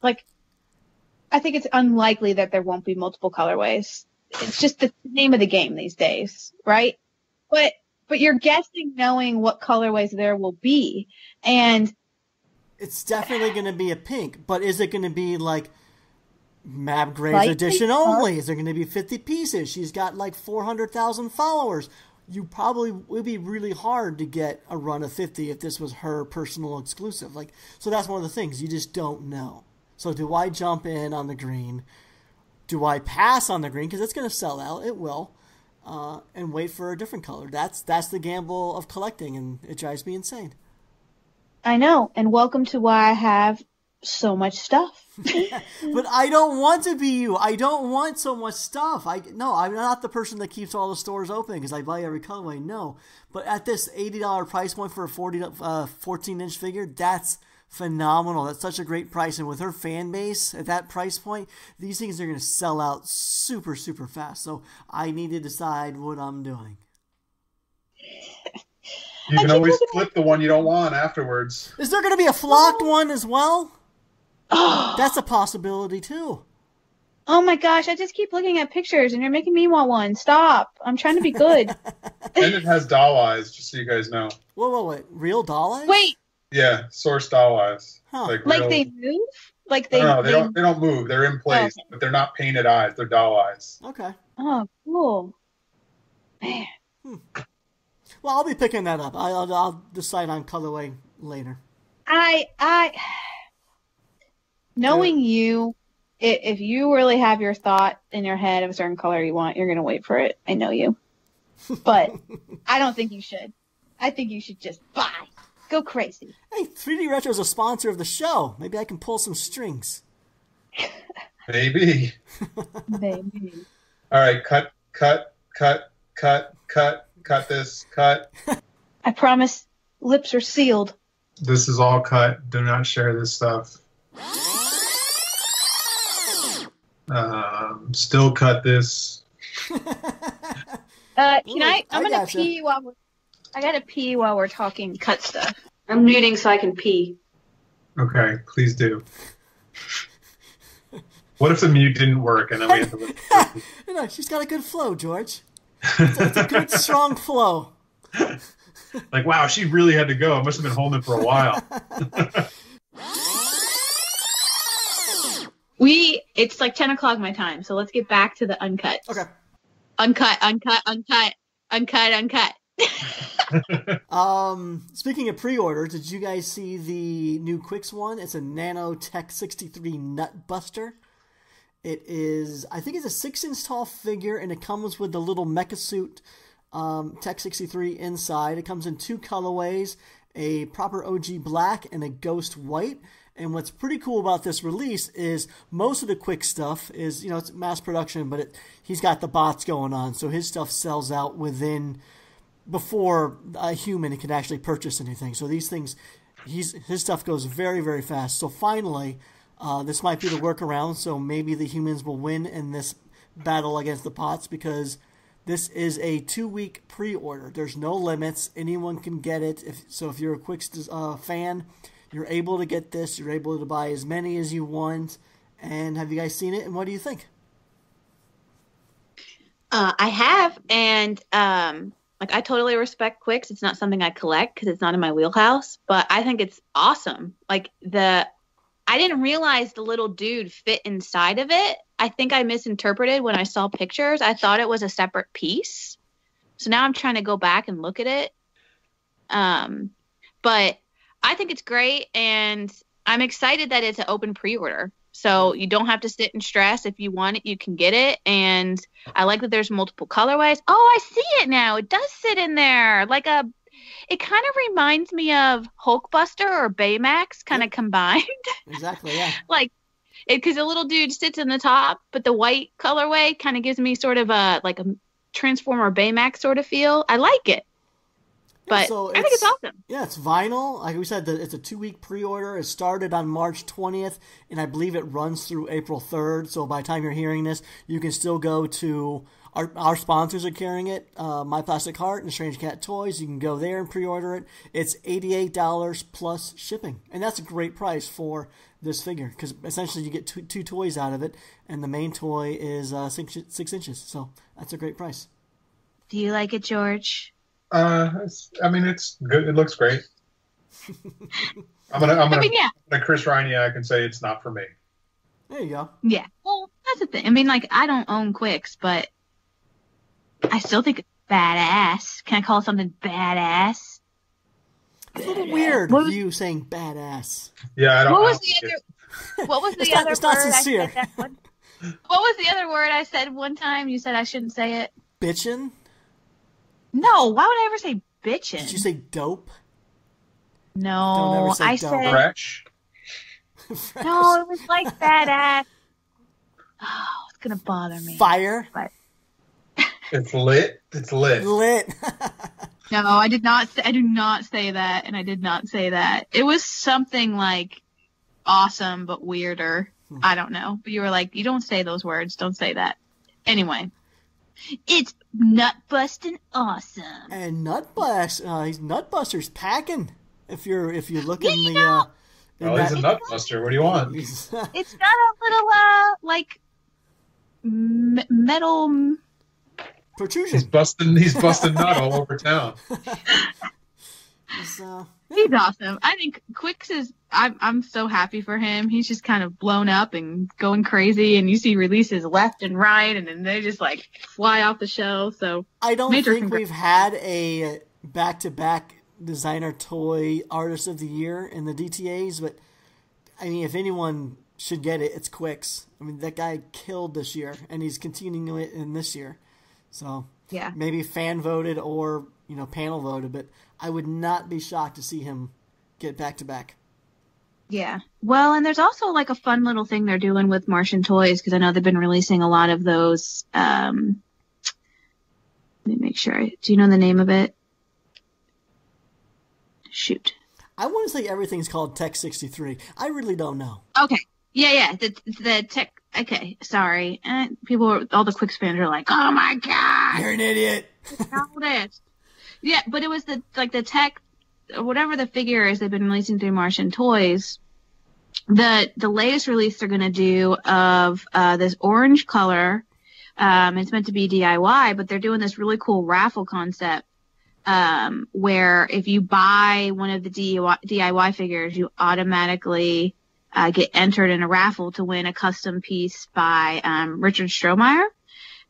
I think it's unlikely that there won't be multiple colorways. It's just the name of the game these days, right? But you're guessing knowing what colorways there will be. And it's definitely going to be a pink, but is it going to be Mab Graves edition only? Is there going to be 50 pieces? She's got 400,000 followers. You probably would be really hard to get a run of 50 if this was her personal exclusive. So that's one of the things you just don't know. So do I jump in on the green? Do I pass on the green because it's going to sell out? It will, and wait for a different color. That's the gamble of collecting, and it drives me insane. I know, and welcome to why I have so much stuff. But I don't want to be you. I don't want so much stuff. I'm not the person that keeps all the stores open because I buy every colorway. No, but at this $80 price point for a 14-inch figure, that's phenomenal. That's such a great price, and with her fan base at that price point, these things are going to sell out super, super fast. So I need to decide what I'm doing. You can always flip the one you don't want afterwards. Is there going to be a flocked one as well? That's a possibility too. Oh my gosh, I just keep looking at pictures and you're making me want one. Stop. I'm trying to be good. And it has doll eyes, just so you guys know. Whoa. Real doll eyes? Wait, Yeah, source doll eyes. Huh. like real... they move? Like No, they don't move. They're in place, but they're not painted eyes. They're doll eyes. Okay. Oh, cool. Man. Well, I'll be picking that up. I'll decide on colorway later. Knowing you, if you really have your thought in your head of a certain color you want, you're going to wait for it. I know you. But I don't think you should. I think you should just buy. Go crazy. Hey, 3D Retro is a sponsor of the show. Maybe I can pull some strings. Maybe. Maybe. All right, cut this, cut. I promise, lips are sealed. This is all cut. Do not share this stuff. Still cut this. I'm gonna pee I gotta pee while we're talking cut stuff. I'm muting so I can pee. Okay, please do. What if the mute didn't work and then we have to listen? No, she's got a good flow, George. It's a good, strong flow. Like, wow, she really had to go. I must have been holding it for a while. It's like 10 o'clock my time, so let's get back to the uncut. Okay. Uncut. Speaking of pre-order, did you guys see the new Quiccs one? It's a NanoTEQ 63 NUTBUSTER. It is, I think it's a 6-inch tall figure, and it comes with the little mecha suit TEQ 63 inside. It comes in 2 colorways, a proper OG black and a ghost white. And what's pretty cool about this release is most of the Quiccs stuff is, it's mass production, but he's got the bots going on, so his stuff sells out before a human can actually purchase anything. So these things, his stuff goes very, very fast. So finally, this might be the workaround, so maybe the humans will win in this battle against the bots, because this is a 2-week pre-order. There's no limits. Anyone can get it. If you're a Quiccs fan, you're able to get this. You're able to buy as many as you want. And have you guys seen it? And what do you think? I have, and I totally respect Quiccs. It's not something I collect because it's not in my wheelhouse, but I think it's awesome. I didn't realize the little dude fit inside of it. I think I misinterpreted when I saw pictures. I thought it was a separate piece. So now I'm trying to go back and look at it. But I think it's great, and I'm excited that it's an open pre-order. So you don't have to sit and stress. If you want it, you can get it. And I like that there's multiple colorways. Oh, I see it now. It does sit in there. It kind of reminds me of Hulkbuster or Baymax kind of combined. Exactly, yeah. Because the little dude sits in the top, but the white colorway kind of gives me sort of a Transformer Baymax sort of feel. I like it. But I think it's awesome. Yeah, it's vinyl. Like we said, it's a 2-week pre-order. It started on March 20th, and I believe it runs through April 3rd. So by the time you're hearing this, you can still go to our sponsors are carrying it, My Plastic Heart and Strange Cat Toys. You can go there and pre-order it. It's $88 plus shipping, and that's a great price for this figure, because essentially you get two toys out of it, and the main toy is 6 inches. So that's a great price. Do you like it, George? It's good. It looks great. I'm gonna Chris Riney. I can say it's not for me. There you go. Yeah. Well, that's the thing. I don't own Quiccs, but I still think it's badass. Can I call it something badass? It's a little weird you saying badass. Yeah, I don't. What was the other It's not word sincere. I said that one? What was the other word I said one time? You said I shouldn't say it. Bitchin'? No, why would I ever say bitchin'? Did you say dope? No, Don't ever say I dope. said Fresh? no. It was like badass. Oh, it's gonna bother me. Fire? But It's lit. It's lit. Lit. no, I did not. I do not say that, and I did not say that. It was something like awesome but weirder. I don't know. But you were like, you don't say those words. Don't say that. Anyway. It's nut busting awesome. And NUTBUSTER's packing. If you look in the he's a nut buster. What do you want? It's got a little metal. Protrusion. He's busting nut all over town. He's awesome. I think Quicks is. I'm so happy for him. He's just kind of blown up and going crazy, and you see releases left and right, and then they just like fly off the shelf. So I don't think we've had a back-to-back designer toy artist of the year in the DTAs, but I mean, if anyone should get it, it's Quicks. I mean, that guy killed this year, and he's continuing it in this year. So yeah, maybe fan voted or panel voted, but I would not be shocked to see him get back-to-back. Yeah. Well, and there's also like a fun little thing they're doing with Martian toys, because I know they've been releasing a lot of those. Let me make sure. Do you know the name of it? Shoot. I want to say everything's called Tech 63. I really don't know. Okay. Yeah. The tech. Okay. Sorry. All the Quicks fans are like, oh my God. You're an idiot. Yeah, but it was the tech, whatever the figure is they've been releasing through Martian Toys. The latest release they're going to do of this orange color, it's meant to be DIY, but they're doing this really cool raffle concept where if you buy one of the DIY figures, you automatically get entered in a raffle to win a custom piece by Richard Strohmeyer.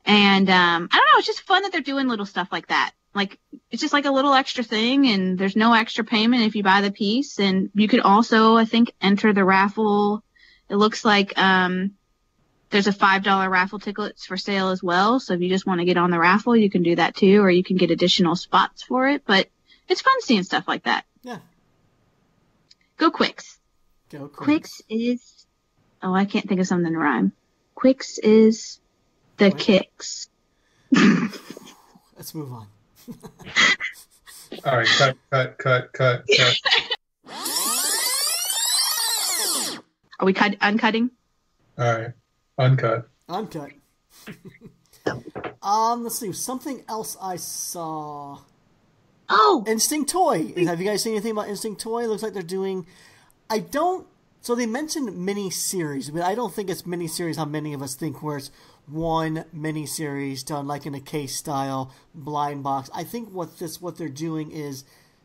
And I don't know, it's just fun that they're doing little stuff like that. Like, it's just like a little extra thing, and there's no extra payment if you buy the piece. And you could also, I think, enter the raffle. It looks like there's a $5 raffle tickets for sale as well. So if you just want to get on the raffle, you can do that too, or you can get additional spots for it. But it's fun seeing stuff like that. Yeah. Go Quicks. Go Quicks. Quicks is... Oh, I can't think of something to rhyme. Quicks is the kicks. Let's move on. All right, cut. Are we uncutting? All right, uncut. Let's see. Something else I saw. Oh! Instinct Toy. Have you guys seen anything about Instinct Toy? It looks like they're doing... So they mentioned mini-series, but I don't think it's mini-series how many of us think, where it's one mini-series done like in a case-style blind box. I think what they're doing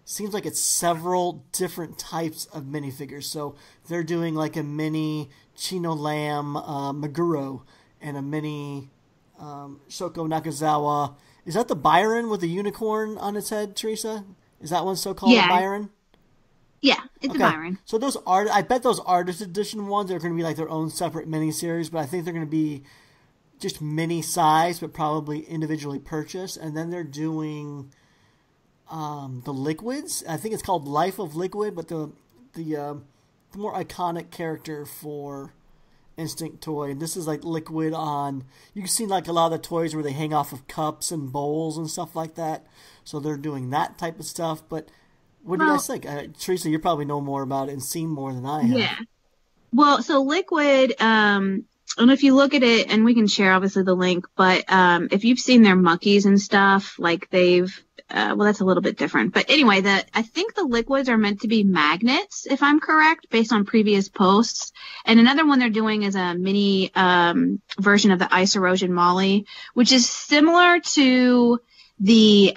seems like it's several different types of minifigures. So they're doing like a mini Chino Lamb Meguro and a mini Shoko Nakazawa. Is that the Byron with the unicorn on its head, Teresa? Is that one so called a Byron? Yeah, it's a Byron. So I bet those artist edition ones are going to be like their own separate miniseries, but I think they're going to be just mini size, but probably individually purchased. And then they're doing the liquids. I think it's called Life of Liquid, but the more iconic character for Instinct Toy. And this is like liquid on. You can see like a lot of the toys where they hang off of cups and bowls and stuff like that. So they're doing that type of stuff, but. What do you guys think? Teresa, you probably know more about it and seen more than I have. Yeah. Well, so Liquid, I don't know if you look at it, and we can share obviously the link, but if you've seen their Muckies and stuff, like they've, that's a little bit different. But anyway, I think the Liquids are meant to be magnets, if I'm correct, based on previous posts. And another one they're doing is a mini version of the Ice Erosion Molly, which is similar to the...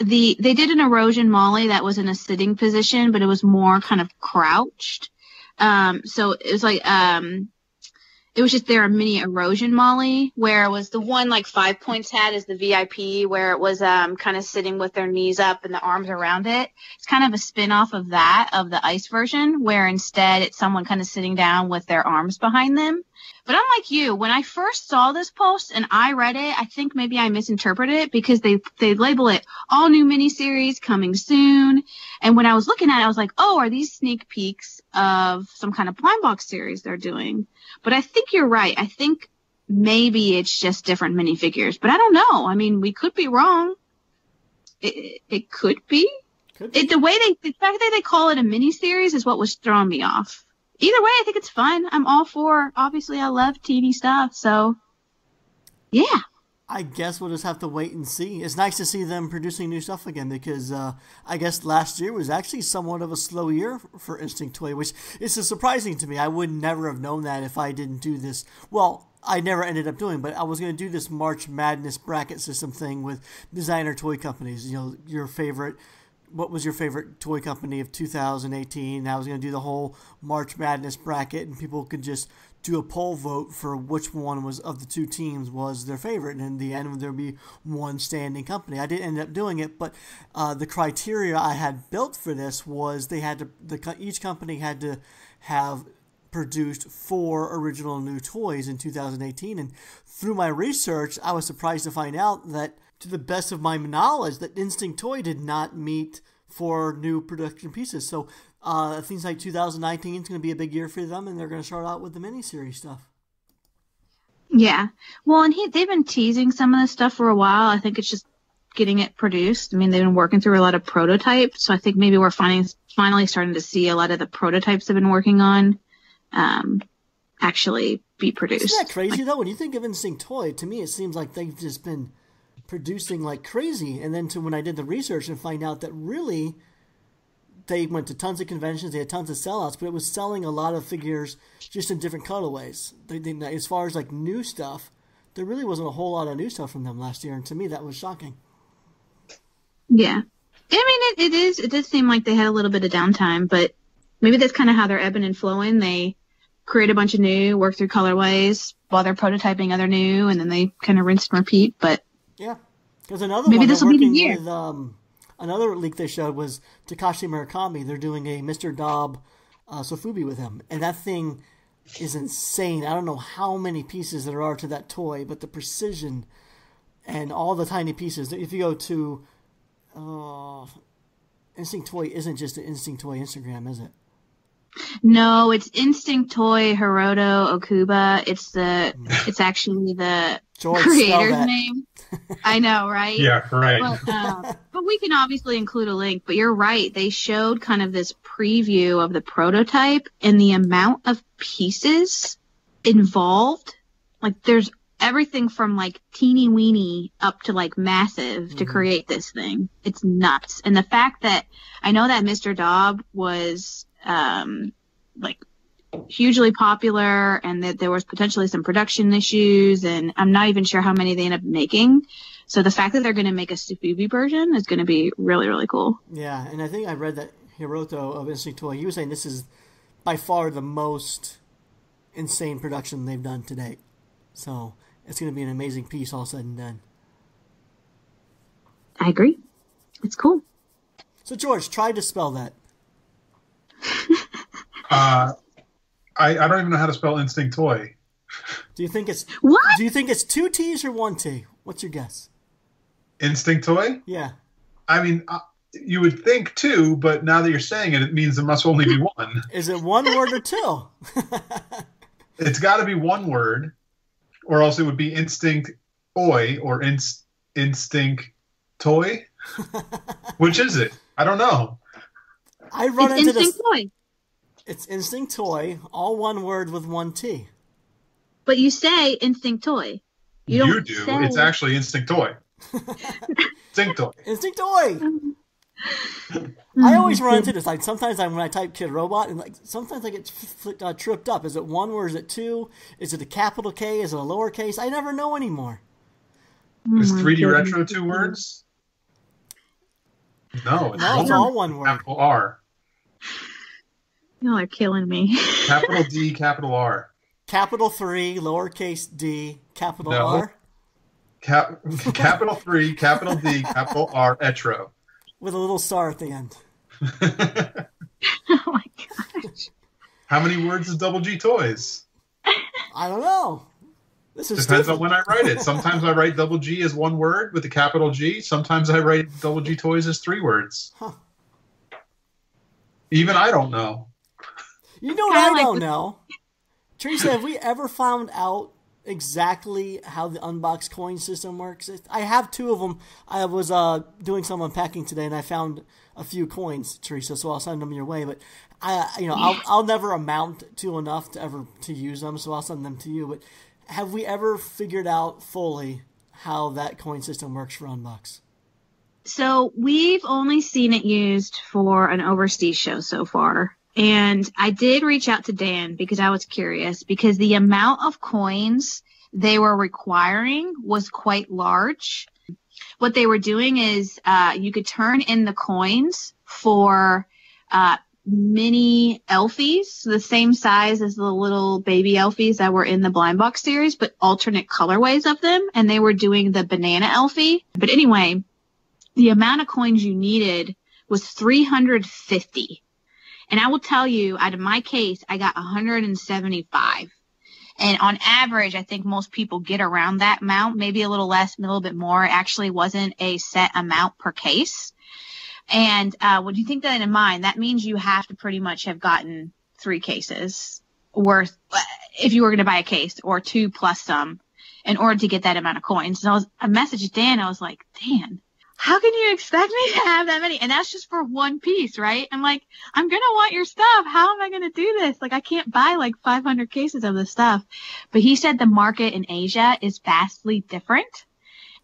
they did an erosion molly that was in a sitting position, but it was more kind of crouched. So it was like, it was just there a mini erosion molly, where it was the one like 5 Points had as the VIP, where it was kind of sitting with their knees up and the arms around it. It's kind of a spin-off of that, of the ice version, where instead it's someone kind of sitting down with their arms behind them. But unlike you, when I first saw this post and I read it, I think maybe I misinterpreted it, because they label it all new miniseries coming soon. And when I was looking at it, I was like, oh, are these sneak peeks of some kind of blind box series they're doing? But I think you're right. I think maybe it's just different minifigures, but I don't know. I mean, we could be wrong. It could be. The fact that they call it a miniseries is what was throwing me off. Either way, I think it's fun. I'm all for, obviously, I love TV stuff, so, yeah. I guess we'll just have to wait and see. It's nice to see them producing new stuff again, because I guess last year was actually somewhat of a slow year for Instinct Toy, which is surprising to me. I would never have known that if I didn't do this. Well, I never ended up doing, but I was going to do this March Madness bracket system thing with designer toy companies. Your favorite. What was your favorite toy company of 2018? I was going to do the whole March Madness bracket, and people could just do a poll vote for which one was of the two teams was their favorite. And in the end, there would be one standing company. I didn't end up doing it, but the criteria I had built for this was they had to each company had to have produced 4 original new toys in 2018. And through my research, I was surprised to find out that, to the best of my knowledge, that Instinct Toy did not meet 4 new production pieces. So things like 2019 is going to be a big year for them, and they're going to start out with the miniseries stuff. Yeah. Well, and they've been teasing some of this stuff for a while. I think it's just getting it produced. I mean, they've been working through a lot of prototypes, so I think maybe we're finally starting to see a lot of the prototypes they've been working on actually be produced. Isn't that crazy, though? When you think of Instinct Toy, to me it seems like they've just been producing like crazy, and then when I did the research and find out that really they went to tons of conventions, they had tons of sellouts, but it was selling a lot of figures just in different colorways. As far as like new stuff, there really wasn't a whole lot of new stuff from them last year, and to me that was shocking. Yeah. I mean, it does seem like they had a little bit of downtime, but maybe that's kind of how they're ebbing and flowing. They create a bunch of new, work through colorways while they're prototyping other new, and then they kind of rinse and repeat. But yeah, because another maybe one this they're will be the working year. with, another leak they showed was Takashi Murakami. They're doing a Mr. Dobb Sofubi with him, and that thing is insane. I don't know how many pieces there are to that toy, but the precision and all the tiny pieces. If you go to Instinct Toy, isn't just an Instinct Toy Instagram, is it? No, it's Instinct Toy Hiroto Okuba. It's actually the George, creator's name. I know, right? Yeah, right. But we can obviously include a link. But you're right. They showed kind of this preview of the prototype, and the amount of pieces involved. Like, there's everything from like teeny weeny up to like massive to create this thing. It's nuts. And the fact that I know that Mr. Dobb was like hugely popular, and that there was potentially some production issues, and I'm not even sure how many they end up making. So the fact that they're going to make a Sofubi version is going to be really, really cool. Yeah, and I think I read that Hiroto of Instinct Toy, he was saying this is by far the most insane production they've done to date. So it's going to be an amazing piece all said and done. I agree. It's cool. So George, try to spell that. I don't even know how to spell Instinct Toy. Do you think it's What? Do you think it's 2 T's or 1 T? What's your guess? Instinct Toy? Yeah. I mean, you would think 2, but now that you're saying it, it means there must only be 1. Is it 1 word or 2? It's got to be 1 word, or else it would be Instinct Oi or Instinct Toy. Which is it? I don't know. I run It's into Instinct this. Toy. It's Instinct Toy, all 1 word with 1 T. But you say Instinct Toy. You don't do. say... It's actually Instinct Toy. Instinct Toy. Instinct Toy. I always run into this. Like sometimes when I type Kid Robot, and like sometimes I get tripped up. Is it 1 word? Is it 2? Is it a capital K? Is it a lowercase? I never know anymore. Is 3D Retro 2 words? No, It's all 1 word. Capital R. Y'all are killing me. Capital D, capital R. Capital 3, lowercase d, capital No. R. Capital 3, capital D, capital R, Etro. With a little star at the end. Oh my gosh. How many words is Double G Toys? I don't know. This is Depends stupid. on when I write it. Sometimes I write Double G as 1 word with a capital G. Sometimes I write Double G Toys as 3 words. Huh. Even I don't know. You know what I don't know? Teresa, have we ever found out exactly how the unboxed coin system works? I have 2 of them. I was doing some unpacking today, and I found a few coins, Teresa, so I'll send them your way. But I'll never amount to enough to use them, so I'll send them to you. But have we ever figured out fully how that coin system works for Unbox? So we've only seen it used for an overseas show so far. And I did reach out to Dan because I was curious, because the amount of coins they were requiring was quite large. What they were doing is you could turn in the coins for mini Elfies, the same size as the little baby Elfies that were in the blind box series, but alternate colorways of them. And they were doing the banana Elfie. But anyway, the amount of coins you needed was 350. And I will tell you, out of my case, I got 175. And on average, I think most people get around that amount, maybe a little less, a little bit more. It actually wasn't a set amount per case. And when you think that in mind, that means you have to pretty much have gotten 3 cases worth, if you were going to buy a case, or 2 plus some, in order to get that amount of coins. So I messaged Dan. I was like, Dan, how can you expect me to have that many? And that's just for one piece, right? I'm like, I'm going to want your stuff. How am I going to do this? Like, I can't buy like 500 cases of this stuff. But he said the market in Asia is vastly different.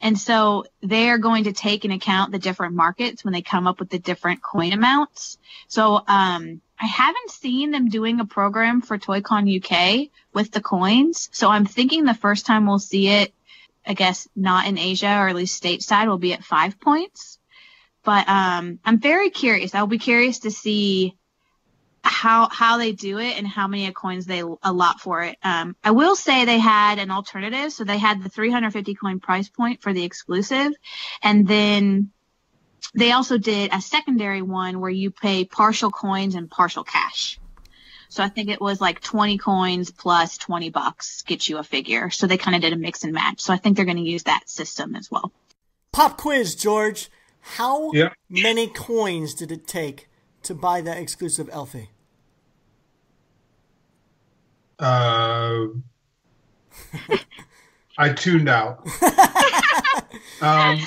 And so they're going to take into account the different markets when they come up with the different coin amounts. So I haven't seen them doing a program for Toycon UK with the coins. So I'm thinking the first time we'll see it, I guess not in Asia, or at least stateside, will be at 5 points. But I'm very curious. I'll be curious to see how they do it and how many coins they allot for it. I will say they had an alternative. So they had the 350 coin price point for the exclusive. And then they also did a secondary one where you pay partial coins and partial cash. So I think it was like 20 coins plus $20 gets you a figure. So they kind of did a mix and match. So I think they're going to use that system as well. Pop quiz, George. How many coins did it take to buy that exclusive Elfie? I tuned out. I'm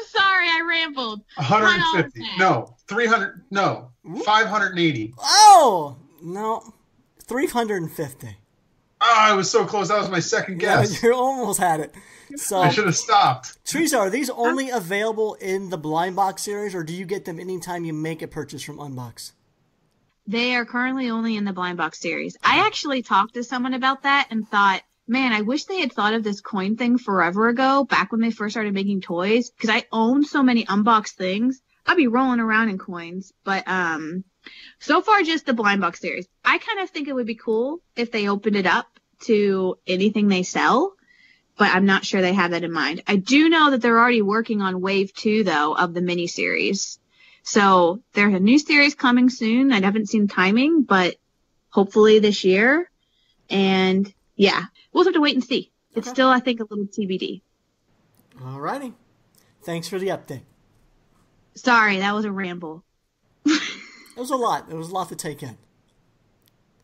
sorry, I rambled. 150. No, 300. No, 580. Oh, no, 350. Oh, I was so close. That was my second guess. You almost had it. So I should have stopped. Teresa, are these only available in the blind box series, or do you get them anytime you make a purchase from Unbox? They are currently only in the blind box series. I actually talked to someone about that and thought, man, I wish they had thought of this coin thing forever ago, back when they first started making toys, because I own so many unboxed things. I'd be rolling around in coins. But so far, just the blind box series. I kind of think it would be cool if they opened it up to anything they sell, but I'm not sure they have that in mind. I do know that they're already working on Wave 2, though, of the miniseries. So there's a new series coming soon. I haven't seen timing, but hopefully this year. And yeah, we'll have to wait and see. It's still, I think, a little TBD. All righty. Thanks for the update. Sorry, that was a ramble. It was a lot. It was a lot to take in.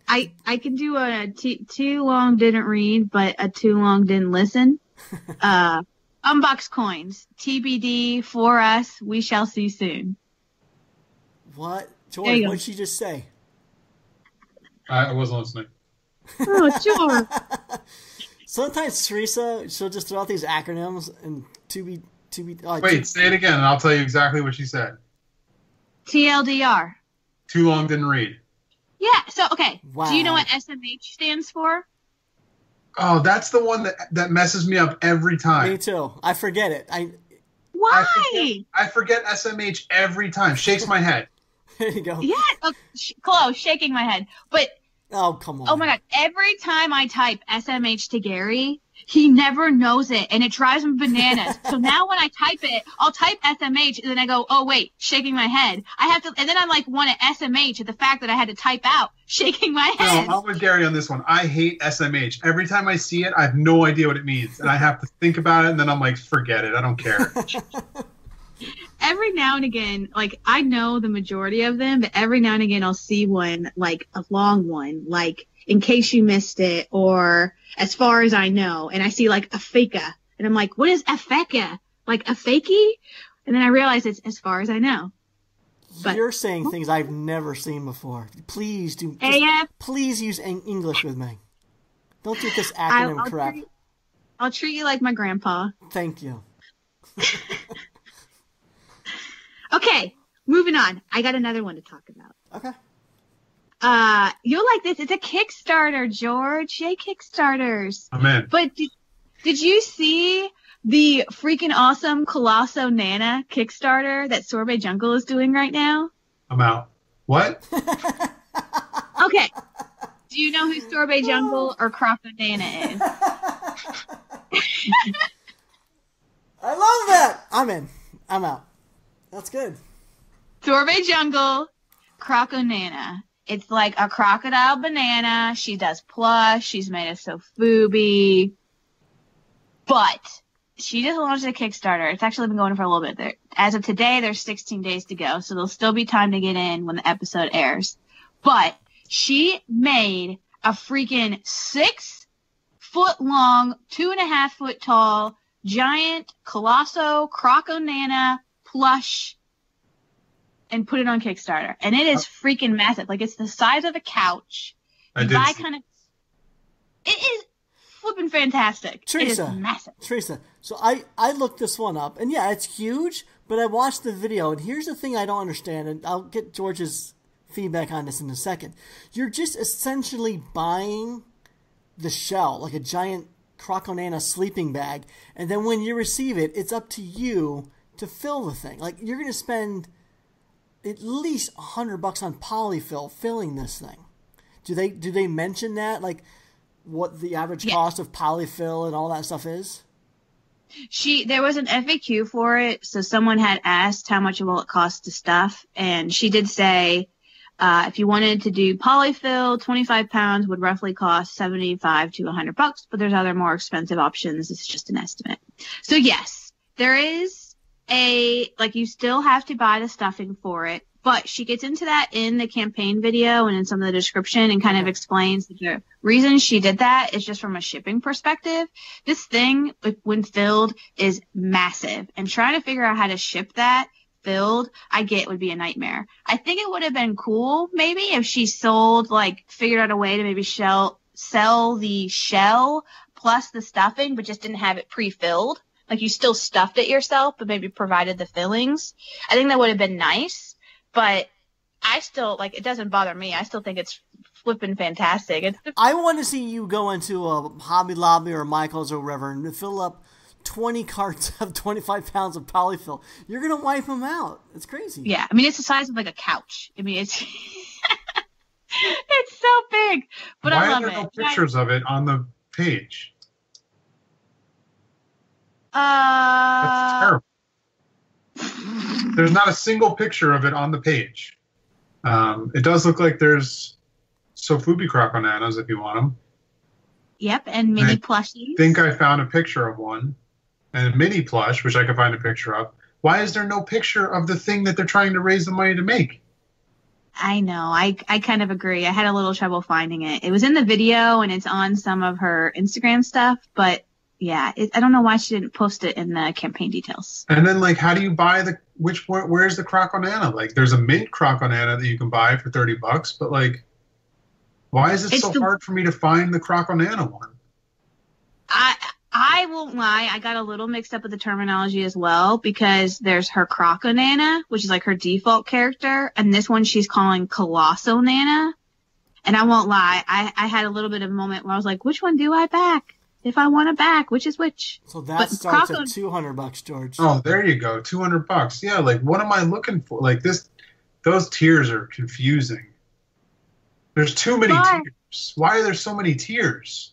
I can do a too long didn't read, but a too long didn't listen. Unbox coins. TBD for us. We shall see soon. What? George, what did she just say? I wasn't listening. Oh, George. Sometimes Teresa, she'll just throw out these acronyms and Wait, say it again and I'll tell you exactly what she said. TLDR. Too long didn't read. Yeah, so, okay. Wow. Do you know what SMH stands for? Oh, that's the one that messes me up every time. Me too. I forget it. Why? I forget SMH every time. Shakes my head. There you go. Yeah, close, shaking my head. But, oh, come on. Oh my God, every time I type SMH to Gary, he never knows it, and it drives him bananas. So now when I type it, I'll type SMH, and then I go, oh wait, shaking my head. I have to, and then I like want to SMH at the fact that I had to type out, shaking my head. No, I'm with Gary on this one. I hate SMH. Every time I see it, I have no idea what it means, and I have to think about it, and then I'm like, forget it, I don't care. Every now and again, like, I know the majority of them, but every now and again I'll see one, like a long one, like, in case you missed it, or as far as I know, and I see like a faka, and I'm like, what is a faka? Like a fakey? And then I realize it's as far as I know. But you're saying things I've never seen before. Please do. Please use English with me. Don't do this acronym crap. I'll treat you like my grandpa. Thank you. Okay, moving on. I got another one to talk about. Okay. You'll like this. It's a Kickstarter, George. Yay, Kickstarters. Amen. But Did you see the freaking awesome Colosso Nana Kickstarter that Sorbet Jungle is doing right now? I'm out. What? Okay. Do you know who Sorbet Jungle or Croco Nana is? I love that. I'm in. I'm out. That's good. Sorbet Jungle, Croco Nana. It's like a crocodile banana. She does plush. She's made of sofubi. But she just launched a Kickstarter. It's actually been going for a little bit. There, as of today, there's 16 days to go, so there'll still be time to get in when the episode airs. But she made a freaking 6-foot long, 2.5 foot tall, giant Colosso Croco Nana plush and put it on Kickstarter. And it is freaking massive. Like, it's the size of a couch. It is flipping fantastic. Teresa, it is massive. Teresa, so I looked this one up, and yeah, it's huge, but I watched the video, and here's the thing I don't understand, and I'll get George's feedback on this in a second. You're just essentially buying the shell, like a giant Croconana sleeping bag, and then when you receive it, it's up to you to fill the thing. Like, you're going to spend at least $100 on polyfill filling this thing. Do they mention that? Like, what the average cost of polyfill and all that stuff is? There was an FAQ for it, so someone had asked how much will it cost to stuff, and she did say if you wanted to do polyfill, 25 pounds would roughly cost $75 to $100, but there's other more expensive options. It's just an estimate. So yes, there is you still have to buy the stuffing for it, but she gets into that in the campaign video and in some of the description and kind of explains the reason she did that is just from a shipping perspective. This thing, when filled, is massive, and trying to figure out how to ship that filled, I get would be a nightmare. I think it would have been cool maybe if she figured out a way to maybe sell the shell plus the stuffing, but just didn't have it pre-filled. Like, you still stuffed it yourself, but maybe provided the fillings. I think that would have been nice, but I still, it doesn't bother me. I still think it's flipping fantastic. I want to see you go into a Hobby Lobby or Michael's or wherever and fill up 20 carts of 25 pounds of polyfill. You're going to wipe them out. It's crazy. Yeah. I mean, it's the size of, a couch. I mean, it's it's so big, but I love it. Why are there no pictures of it on the page? That's terrible. There's not a single picture of it on the page. It does look like there's Sofubi Croconanas if you want them. Yep, and mini plushies. I think I found a picture of one. And a mini plush, which I could find a picture of. Why is there no picture of the thing that they're trying to raise the money to make? I know. I kind of agree. I had a little trouble finding it. It was in the video, and it's on some of her Instagram stuff, but yeah, I don't know why she didn't post it in the campaign details. And then, how do you buy where's the Croconana? There's a mint Croconana that you can buy for $30, but why is it so hard for me to find the Croconana one? I won't lie, I got a little mixed up with the terminology as well, because there's her Croconana, which is her default character, and this one she's calling Colosso Nana. And I won't lie, I had a little bit of a moment where I was like, which one do I back? If I want to back, which is which? So that starts at $200, George. Oh, there you go, $200. Yeah, what am I looking for? Those tiers are confusing. There's too many tiers. Why are there so many tiers?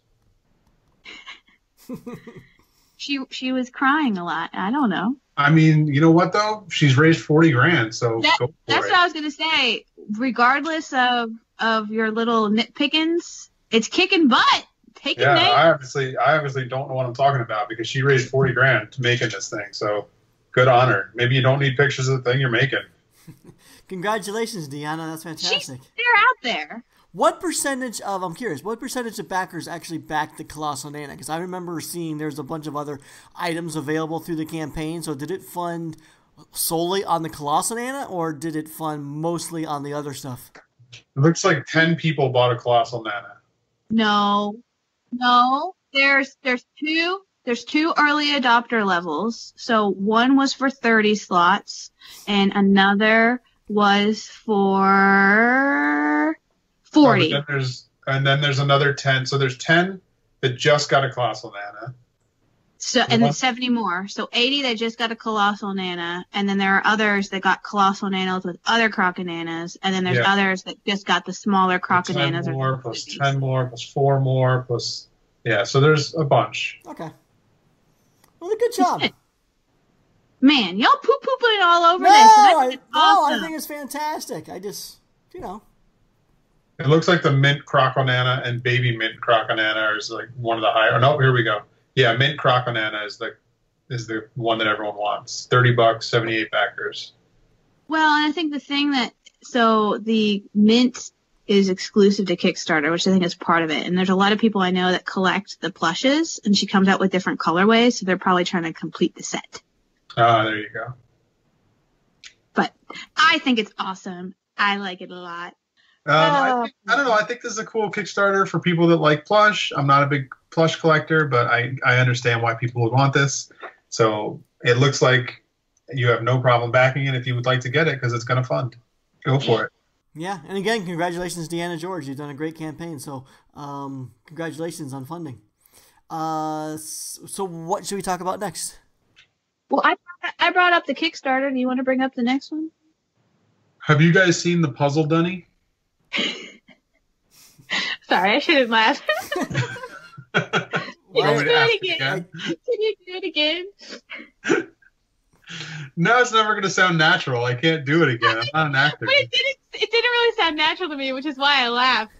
She was crying a lot. I don't know. I mean, you know what though? She's raised $40,000, so go for it. That's what I was gonna say. Regardless of your little nitpickings, it's kicking butt. I obviously don't know what I'm talking about, because she raised $40,000 making this thing. So good on her. Maybe you don't need pictures of the thing you're making. Congratulations, Deanna. That's fantastic. They're out there. I'm curious, what percentage of backers actually backed the Colossal Nana? Because I remember seeing there's a bunch of other items available through the campaign. So did it fund solely on the Colossal Nana, or did it fund mostly on the other stuff? It looks like 10 people bought a Colossal Nana. No. There's two early adopter levels. So one was for 30 slots, and another was for 40. And then there's another 10. So there's 10 that just got a Colossal Nana. So, and then 70 more. So 80 that just got a Colossal Nana, and then there are others that got Colossal Nanos with other Crocananas, and then there's others that just got the smaller Crocananas. 10 more, plus 10 more, plus 4 more, plus... Yeah, so there's a bunch. Okay. Well, good job. Man, y'all poo-pooing all over this. No, awesome. I think it's fantastic. I just, It looks like the mint Croconana and baby mint Croconana is like one of the higher... No, here we go. Yeah, mint Croconana is the one that everyone wants. $30, 78 backers. Well, and I think the thing so the mint is exclusive to Kickstarter, which I think is part of it. And there's a lot of people I know that collect the plushes, and she comes out with different colorways, so they're probably trying to complete the set. Ah, there you go. But I think it's awesome. I like it a lot. I don't know. I think this is a cool Kickstarter for people that like plush. I'm not a big plush collector, but I understand why people would want this. So it looks like you have no problem backing it if you would like to get it because it's going to fund. Go for it. Yeah, and again, congratulations, Deanna George. You've done a great campaign. So congratulations on funding. So what should we talk about next? Well, I brought up the Kickstarter. Do you want to bring up the next one? Have you guys seen the Puzzle Dunny? Sorry, I shouldn't laugh. Can you do it again? Can you do it again? No, it's never going to sound natural. I can't do it again. I'm not an actor. But it didn't really sound natural to me, which is why I laughed.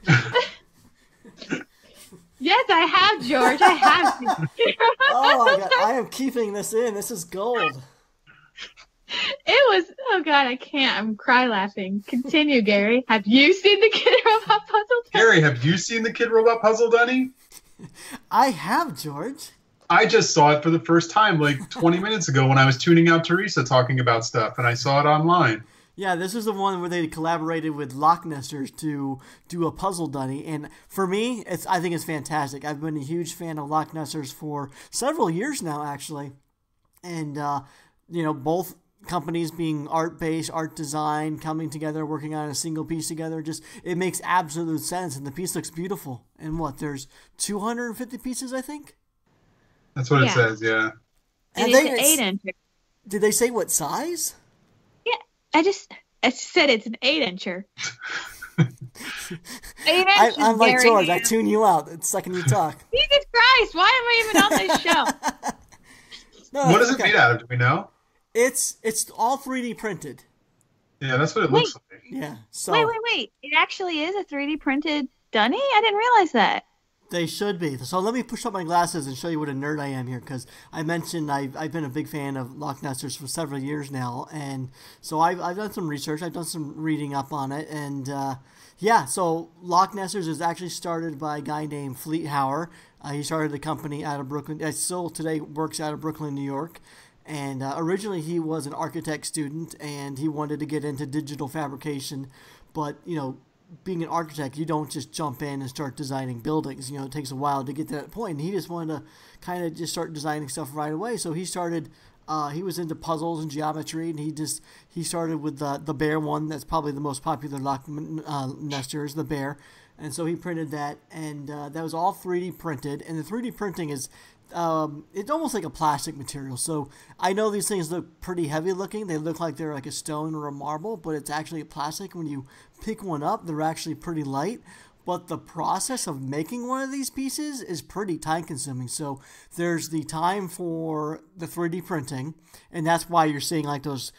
Yes, I have, George. I have. Oh my God, I am keeping this in. This is gold. It was, oh God, I can't. I'm cry laughing. Continue, Gary. Have you seen the Kid Robot Puzzle Dunny? Gary, have you seen the Kid Robot Puzzle Dunny? I have, George. I just saw it for the first time like 20 minutes ago when I was tuning out Teresa talking about stuff, and I saw it online. Yeah, this is the one where they collaborated with Loch Nesters to do a puzzle dunny, and for me, I think it's fantastic. I've been a huge fan of Loch Nesters for several years now, actually, and both companies being art-based, art design, coming together, working on a single piece together, it makes absolute sense, and the piece looks beautiful. And there's 250 pieces, I think? That's what it says, yeah. And it's an 8-incher. Did they say what size? Yeah, I said it's an 8-incher. 8 inches, I'm like Gary. George, I tune you out the second you talk. Jesus Christ, why am I even on this show? No, what is it made out of? Do we know? It's all 3D printed. Yeah, that's what it looks like. Yeah. So wait. It actually is a 3D printed dunny? I didn't realize that. They should be. So let me push up my glasses and show you what a nerd I am here, because I mentioned I've been a big fan of Loch Nesters for several years now, and so I've done some research, I've done some reading up on it, and so Loch Nesters is actually started by a guy named Fleet Hauer. He started the company out of Brooklyn. Still today works out of Brooklyn, New York. And originally he was an architect student, and he wanted to get into digital fabrication, but being an architect, you don't just jump in and start designing buildings. It takes a while to get to that point. And he just wanted to kind of just start designing stuff right away. So he started. He was into puzzles and geometry, and he started with the bear one. That's probably the most popular Loch Nester is the bear. And so he printed that, and that was all 3D printed. And the 3D printing is. It's almost like a plastic material. So I know these things look pretty heavy looking. They look like they're like a stone or a marble, but it's actually a plastic. When you pick one up, they're actually pretty light. But the process of making one of these pieces is pretty time consuming. So there's the time for the 3D printing, and that's why you're seeing like those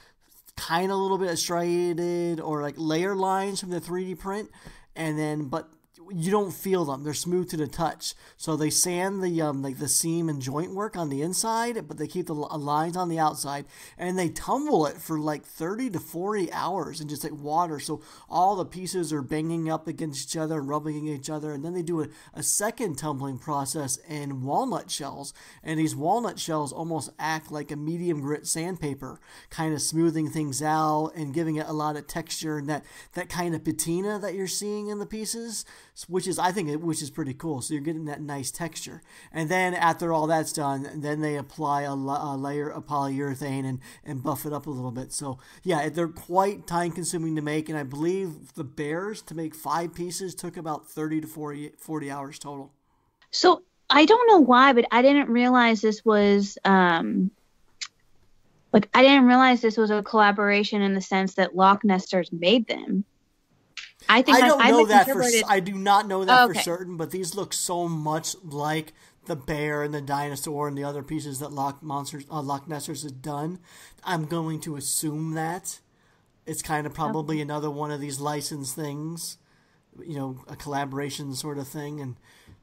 kind of a little bit of striated or like layer lines from the 3D print. And then, but you don't feel them. They're smooth to the touch. So they sand the like the seam and joint work on the inside, but they keep the lines on the outside, and they tumble it for like 30 to 40 hours in just like water. So all the pieces are banging up against each other and rubbing each other, and then they do a second tumbling process in walnut shells, and these walnut shells almost act like a medium grit sandpaper, kind of smoothing things out and giving it a lot of texture and that kind of patina that you're seeing in the pieces, which is pretty cool. So you're getting that nice texture. And then after all that's done, then they apply a layer of polyurethane and buff it up a little bit. So yeah, they're quite time consuming to make, and I believe the bears to make 5 pieces took about 30 to 40 hours total. So I don't know why, but I didn't realize this was I didn't realize this was a collaboration in the sense that Loch Nesters made them. I think I don't know that misinterpreted. I do not know that for Okay. certain, but these look so much like the bear and the dinosaur and the other pieces that Loch Nesters has done. I'm going to assume that it's kind of probably another one of these licensed things, you know, a collaboration sort of thing, and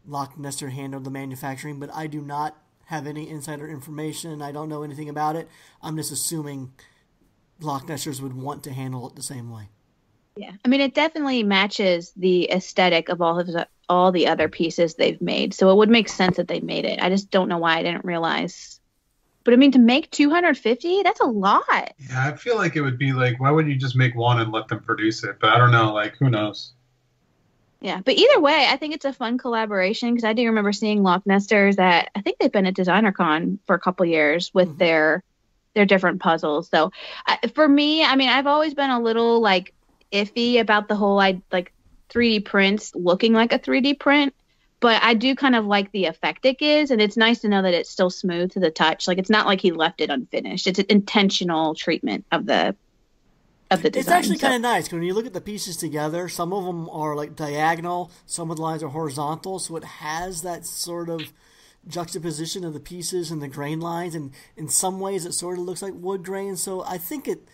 Loch Nester handled the manufacturing, but I do not have any insider information. I don't know anything about it. I'm just assuming Loch Nesters would want to handle it the same way. Yeah, I mean, it definitely matches the aesthetic of all the other pieces they've made, so it would make sense that they made it. I just don't know why I didn't realize. But I mean, to make 250, that's a lot. Yeah, I feel like it would be like, why wouldn't you just make one and let them produce it? But I don't know, like, who knows? Yeah, but either way, I think it's a fun collaboration because I do remember seeing Loch Nesters at, I think they've been at DesignerCon for a couple years with their different puzzles. So for me, I mean, I've always been a little like iffy about the whole like 3D prints looking like a 3D print, but I do kind of like the effect it gives, and it's nice to know that it's still smooth to the touch. Like it's not like he left it unfinished. It's an intentional treatment of the design. It's actually kind of nice when you look at the pieces together. Some of them are like diagonal, some of the lines are horizontal, so it has that sort of juxtaposition of the pieces and the grain lines, and in some ways it sort of looks like wood grain. So I think it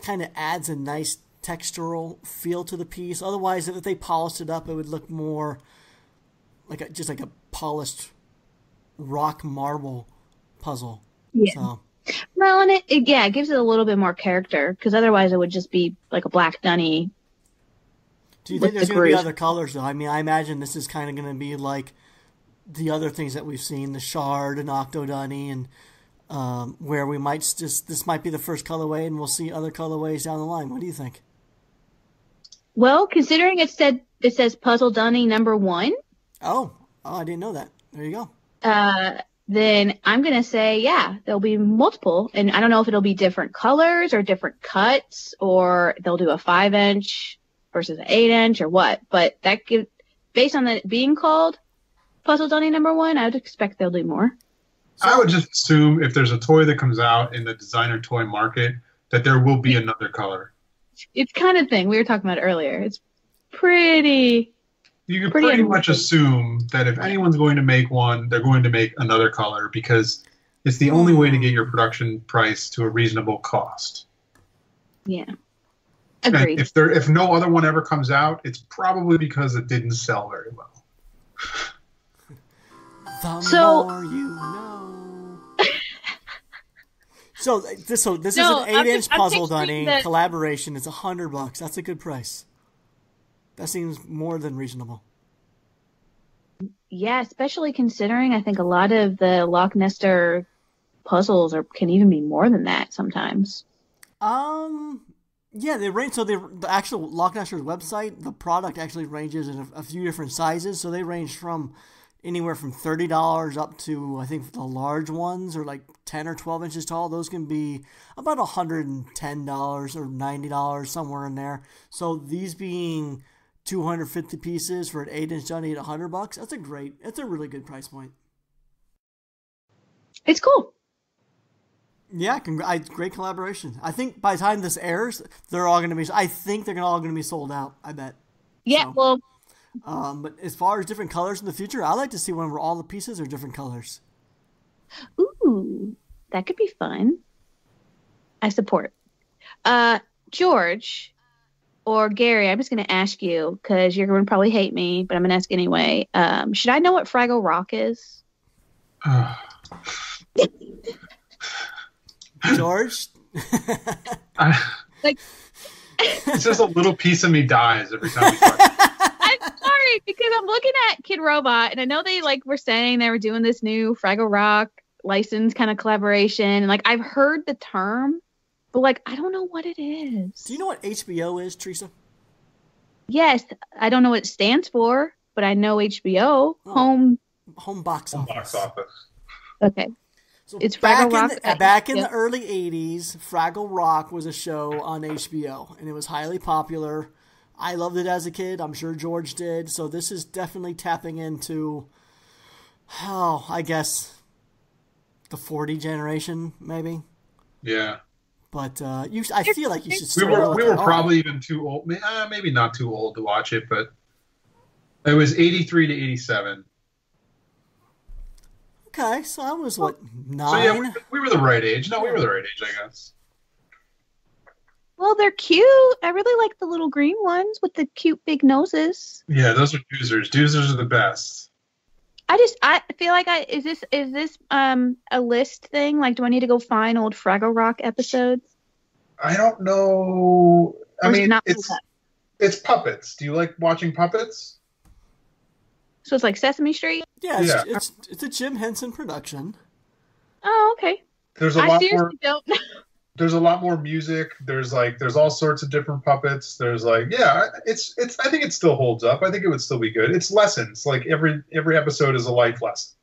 kind of adds a nice textural feel to the piece. Otherwise, if they polished it up, it would look more like just like a polished rock marble puzzle. Yeah. So. Well, and it gives it a little bit more character because otherwise it would just be like a black dunny. Do you think there's going to be other colors though? I mean, I imagine this is kind of going to be like the other things that we've seen, the shard and octo dunny, and where we might this might be the first colorway, and we'll see other colorways down the line. What do you think? Well, considering it says Puzzle Dunny #1. Oh, I didn't know that. There you go. Then I'm going to say, yeah, there'll be multiple. And I don't know if it'll be different colors or different cuts, or they'll do a 5-inch versus an 8-inch or what. But based on it being called Puzzle Dunny #1, I would expect they'll do more. I would just assume if there's a toy that comes out in the designer toy market, that there will be another color. It's kind of thing we were talking about earlier. It's pretty... You can pretty much assume that if anyone's going to make one, they're going to make another color because it's the only way to get your production price to a reasonable cost. Yeah. Agreed. And if no other one ever comes out, it's probably because it didn't sell very well. The more you know. So this is an 8-inch puzzle dunny collaboration. It's $100. That's a good price. That seems more than reasonable. Yeah, especially considering I think a lot of the Loch Nester puzzles can even be more than that sometimes. Yeah, they range. So the actual Loch Nester's website, the product actually ranges in a few different sizes. So they range from anywhere from $30 up to, I think the large ones are like 10 or 12 inches tall. Those can be about $110 or $90, somewhere in there. So these being 250 pieces for an 8-inch dunny at $100, that's a really good price point. It's cool. Yeah, great collaboration. I think by the time this airs, they're all going to be, I think they're all going to be sold out, I bet. Yeah, so. Well. But as far as different colors in the future, I like to see one where all the pieces are different colors. Ooh, that could be fun. I support. George or Gary, I'm just going to ask you because you're going to probably hate me, but I'm going to ask anyway. Should I know what Fraggle Rock is? George? It's just a little piece of me dies every time we talk. I'm sorry because I'm looking at Kid Robot and I know they were saying they were doing this new Fraggle Rock license kind of collaboration, and I've heard the term, but I don't know what it is. Do you know what HBO is, Teresa? Yes, I don't know what it stands for, but I know HBO. Home box office. Box office. Okay. So it's back Fraggle Rock. Back in the early 80s, Fraggle Rock was a show on HBO, and it was highly popular. I loved it as a kid. I'm sure George did. So this is definitely tapping into Oh, I guess the 40 generation, maybe. Yeah. But I feel like you should We still were know we what were they are. probably even too old. Maybe not too old to watch it, but it was 83 to 87. Okay, so I was, what, 9? So yeah, we were the right age. No, we were the right age, I guess. Well, they're cute. I really like the little green ones with the cute big noses. Yeah, those are doozers. Doozers are the best. I feel like is this a list thing? Like, do I need to go find old Fraggle Rock episodes? I don't know. I Or is it mean, not it's puppets. Do you like watching puppets? So it's like Sesame Street? Yeah, Yeah. it's a Jim Henson production. Oh, okay. There's a I lot seriously more. don't know. There's a lot more music. There's all sorts of different puppets. There's it's I think it still holds up. I think it would still be good. It's lessons. Like every episode is a life lesson.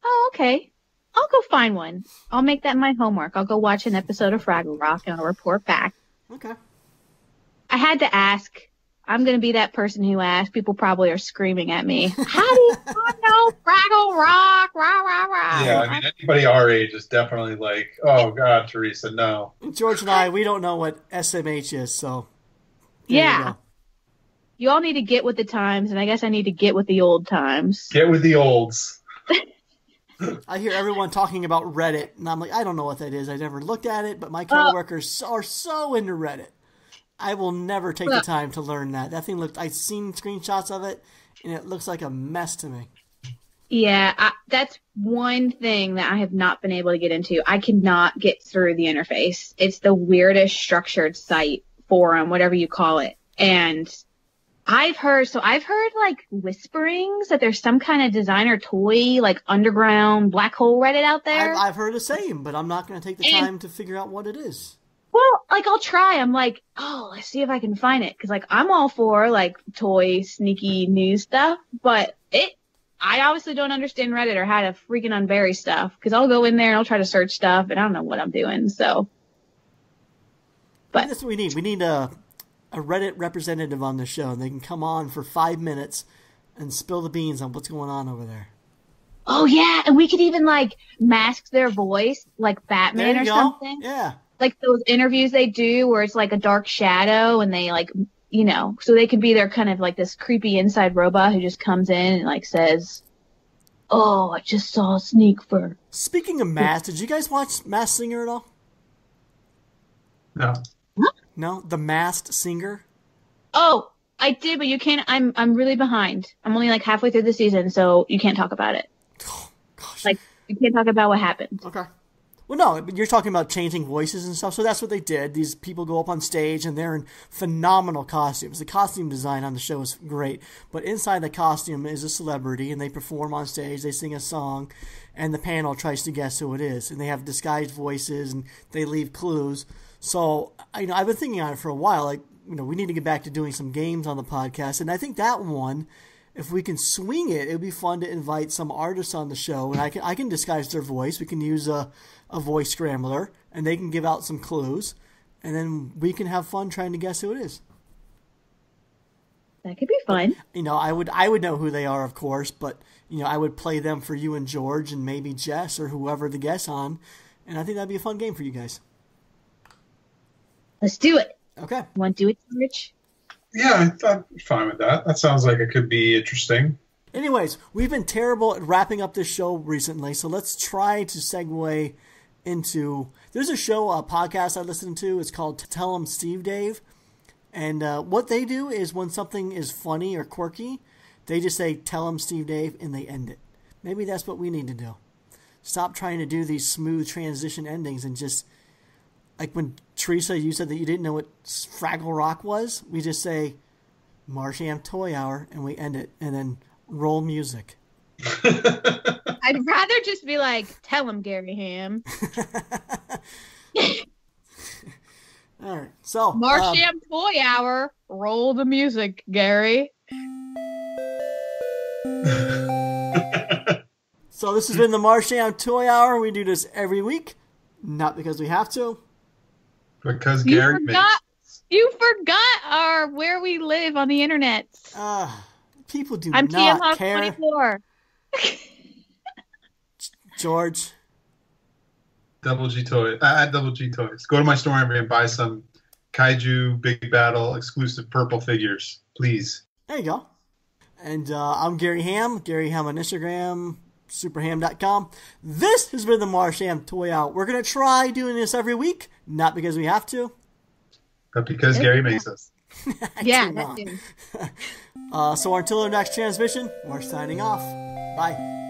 Oh, okay. I'll go find one. I'll make that my homework. I'll go watch an episode of Fraggle Rock and I'll report back. Okay. I had to ask. I'm going to be that person who asks. People probably are screaming at me. How do you not know Fraggle Rock? Rah, rah, rah. Yeah, I mean, anybody our age is definitely like, oh, God, Teresa, no. George and I, we don't know what SMH is, so. there you Yeah. go. You all need to get with the times, and I guess I need to get with the old times. Get with the olds. I hear everyone talking about Reddit, and I'm like, I don't know what that is. I never looked at it, but my coworkers are so into Reddit. I will never take the time to learn that. That thing I've seen screenshots of it, and it looks like a mess to me. Yeah, that's one thing that I have not been able to get into. I cannot get through the interface. It's the weirdest structured site, forum, whatever you call it. And I've heard like whisperings that there's some kind of designer toy, like underground black hole Reddit out there. I've heard the same, but I'm not going to take the time to figure out what it is. Well, like, I'll try. I'm like, oh, let's see if I can find it. Because, like, I'm all for, like, toy, sneaky news stuff. But I obviously don't understand Reddit or how to freaking unbury stuff. Because I'll go in there and I'll try to search stuff, and I don't know what I'm doing. So, but That's what we need. We need a Reddit representative on the show, and they can come on for 5 minutes and spill the beans on what's going on over there. oh, yeah. And we could even, like, mask their voice, like Batman There or you go. something. Yeah. Like those interviews they do where it's like a dark shadow and they like, so they can be their kind of like this creepy inside robot who just comes in and like says, oh, I just saw a sneak fur. Speaking of Masked, did you guys watch Masked Singer at all? No. No? The Masked Singer? Oh, I did, but you can't, I'm really behind. I'm only like halfway through the season, so you can't talk about it. Oh, gosh. Like, you can't talk about what happened. Okay. Well, no, but you're talking about changing voices and stuff, so that's what they did. These people go up on stage, and they're in phenomenal costumes. The costume design on the show is great, but inside the costume is a celebrity, and they perform on stage, they sing a song, and the panel tries to guess who it is. And they have disguised voices, and they leave clues. So, I've been thinking on it for a while, like, we need to get back to doing some games on the podcast, and I think that one, if we can swing it, it would be fun to invite some artists on the show, and I can disguise their voice. We can use a voice scrambler, and they can give out some clues, and then we can have fun trying to guess who it is. That could be fun. I would know who they are, of course, but I would play them for you and George and maybe Jess or whoever the guest on, and I think that'd be a fun game for you guys. Let's do it. Okay. Want to do it, Rich? Yeah, I'm fine with that. That sounds like it could be interesting. Anyways, we've been terrible at wrapping up this show recently, so let's try to segue into... There's a podcast I listen to. It's called Tell 'em Steve Dave. And what they do is when something is funny or quirky, they just say, "Tell 'em Steve Dave," and they end it. Maybe that's what we need to do. Stop trying to do these smooth transition endings and just... Like when Teresa, you said that you didn't know what Fraggle Rock was, we just say, "Marsham Toy Hour," and we end it, and then roll music. I'd rather just be like, "Tell him, Gary Ham." All right, so Marsham Toy Hour. Roll the music, Gary. So this has been the Marsham Toy Hour. We do this every week, not because we have to. Because Gary You forgot our where we live on the internet. People do I'm not TM care. 24. George. Double G Toys. At Double G Toys. Go to my store and buy some Kaiju Big Battle exclusive purple figures, please. There you go. And I'm Gary Ham. Gary Ham on Instagram. Superham.com. This has been the Marsham Toy Out. We're going to try doing this every week, not because we have to, but because Gary makes us. Yeah, that too. So until our next transmission, we're signing off. Bye.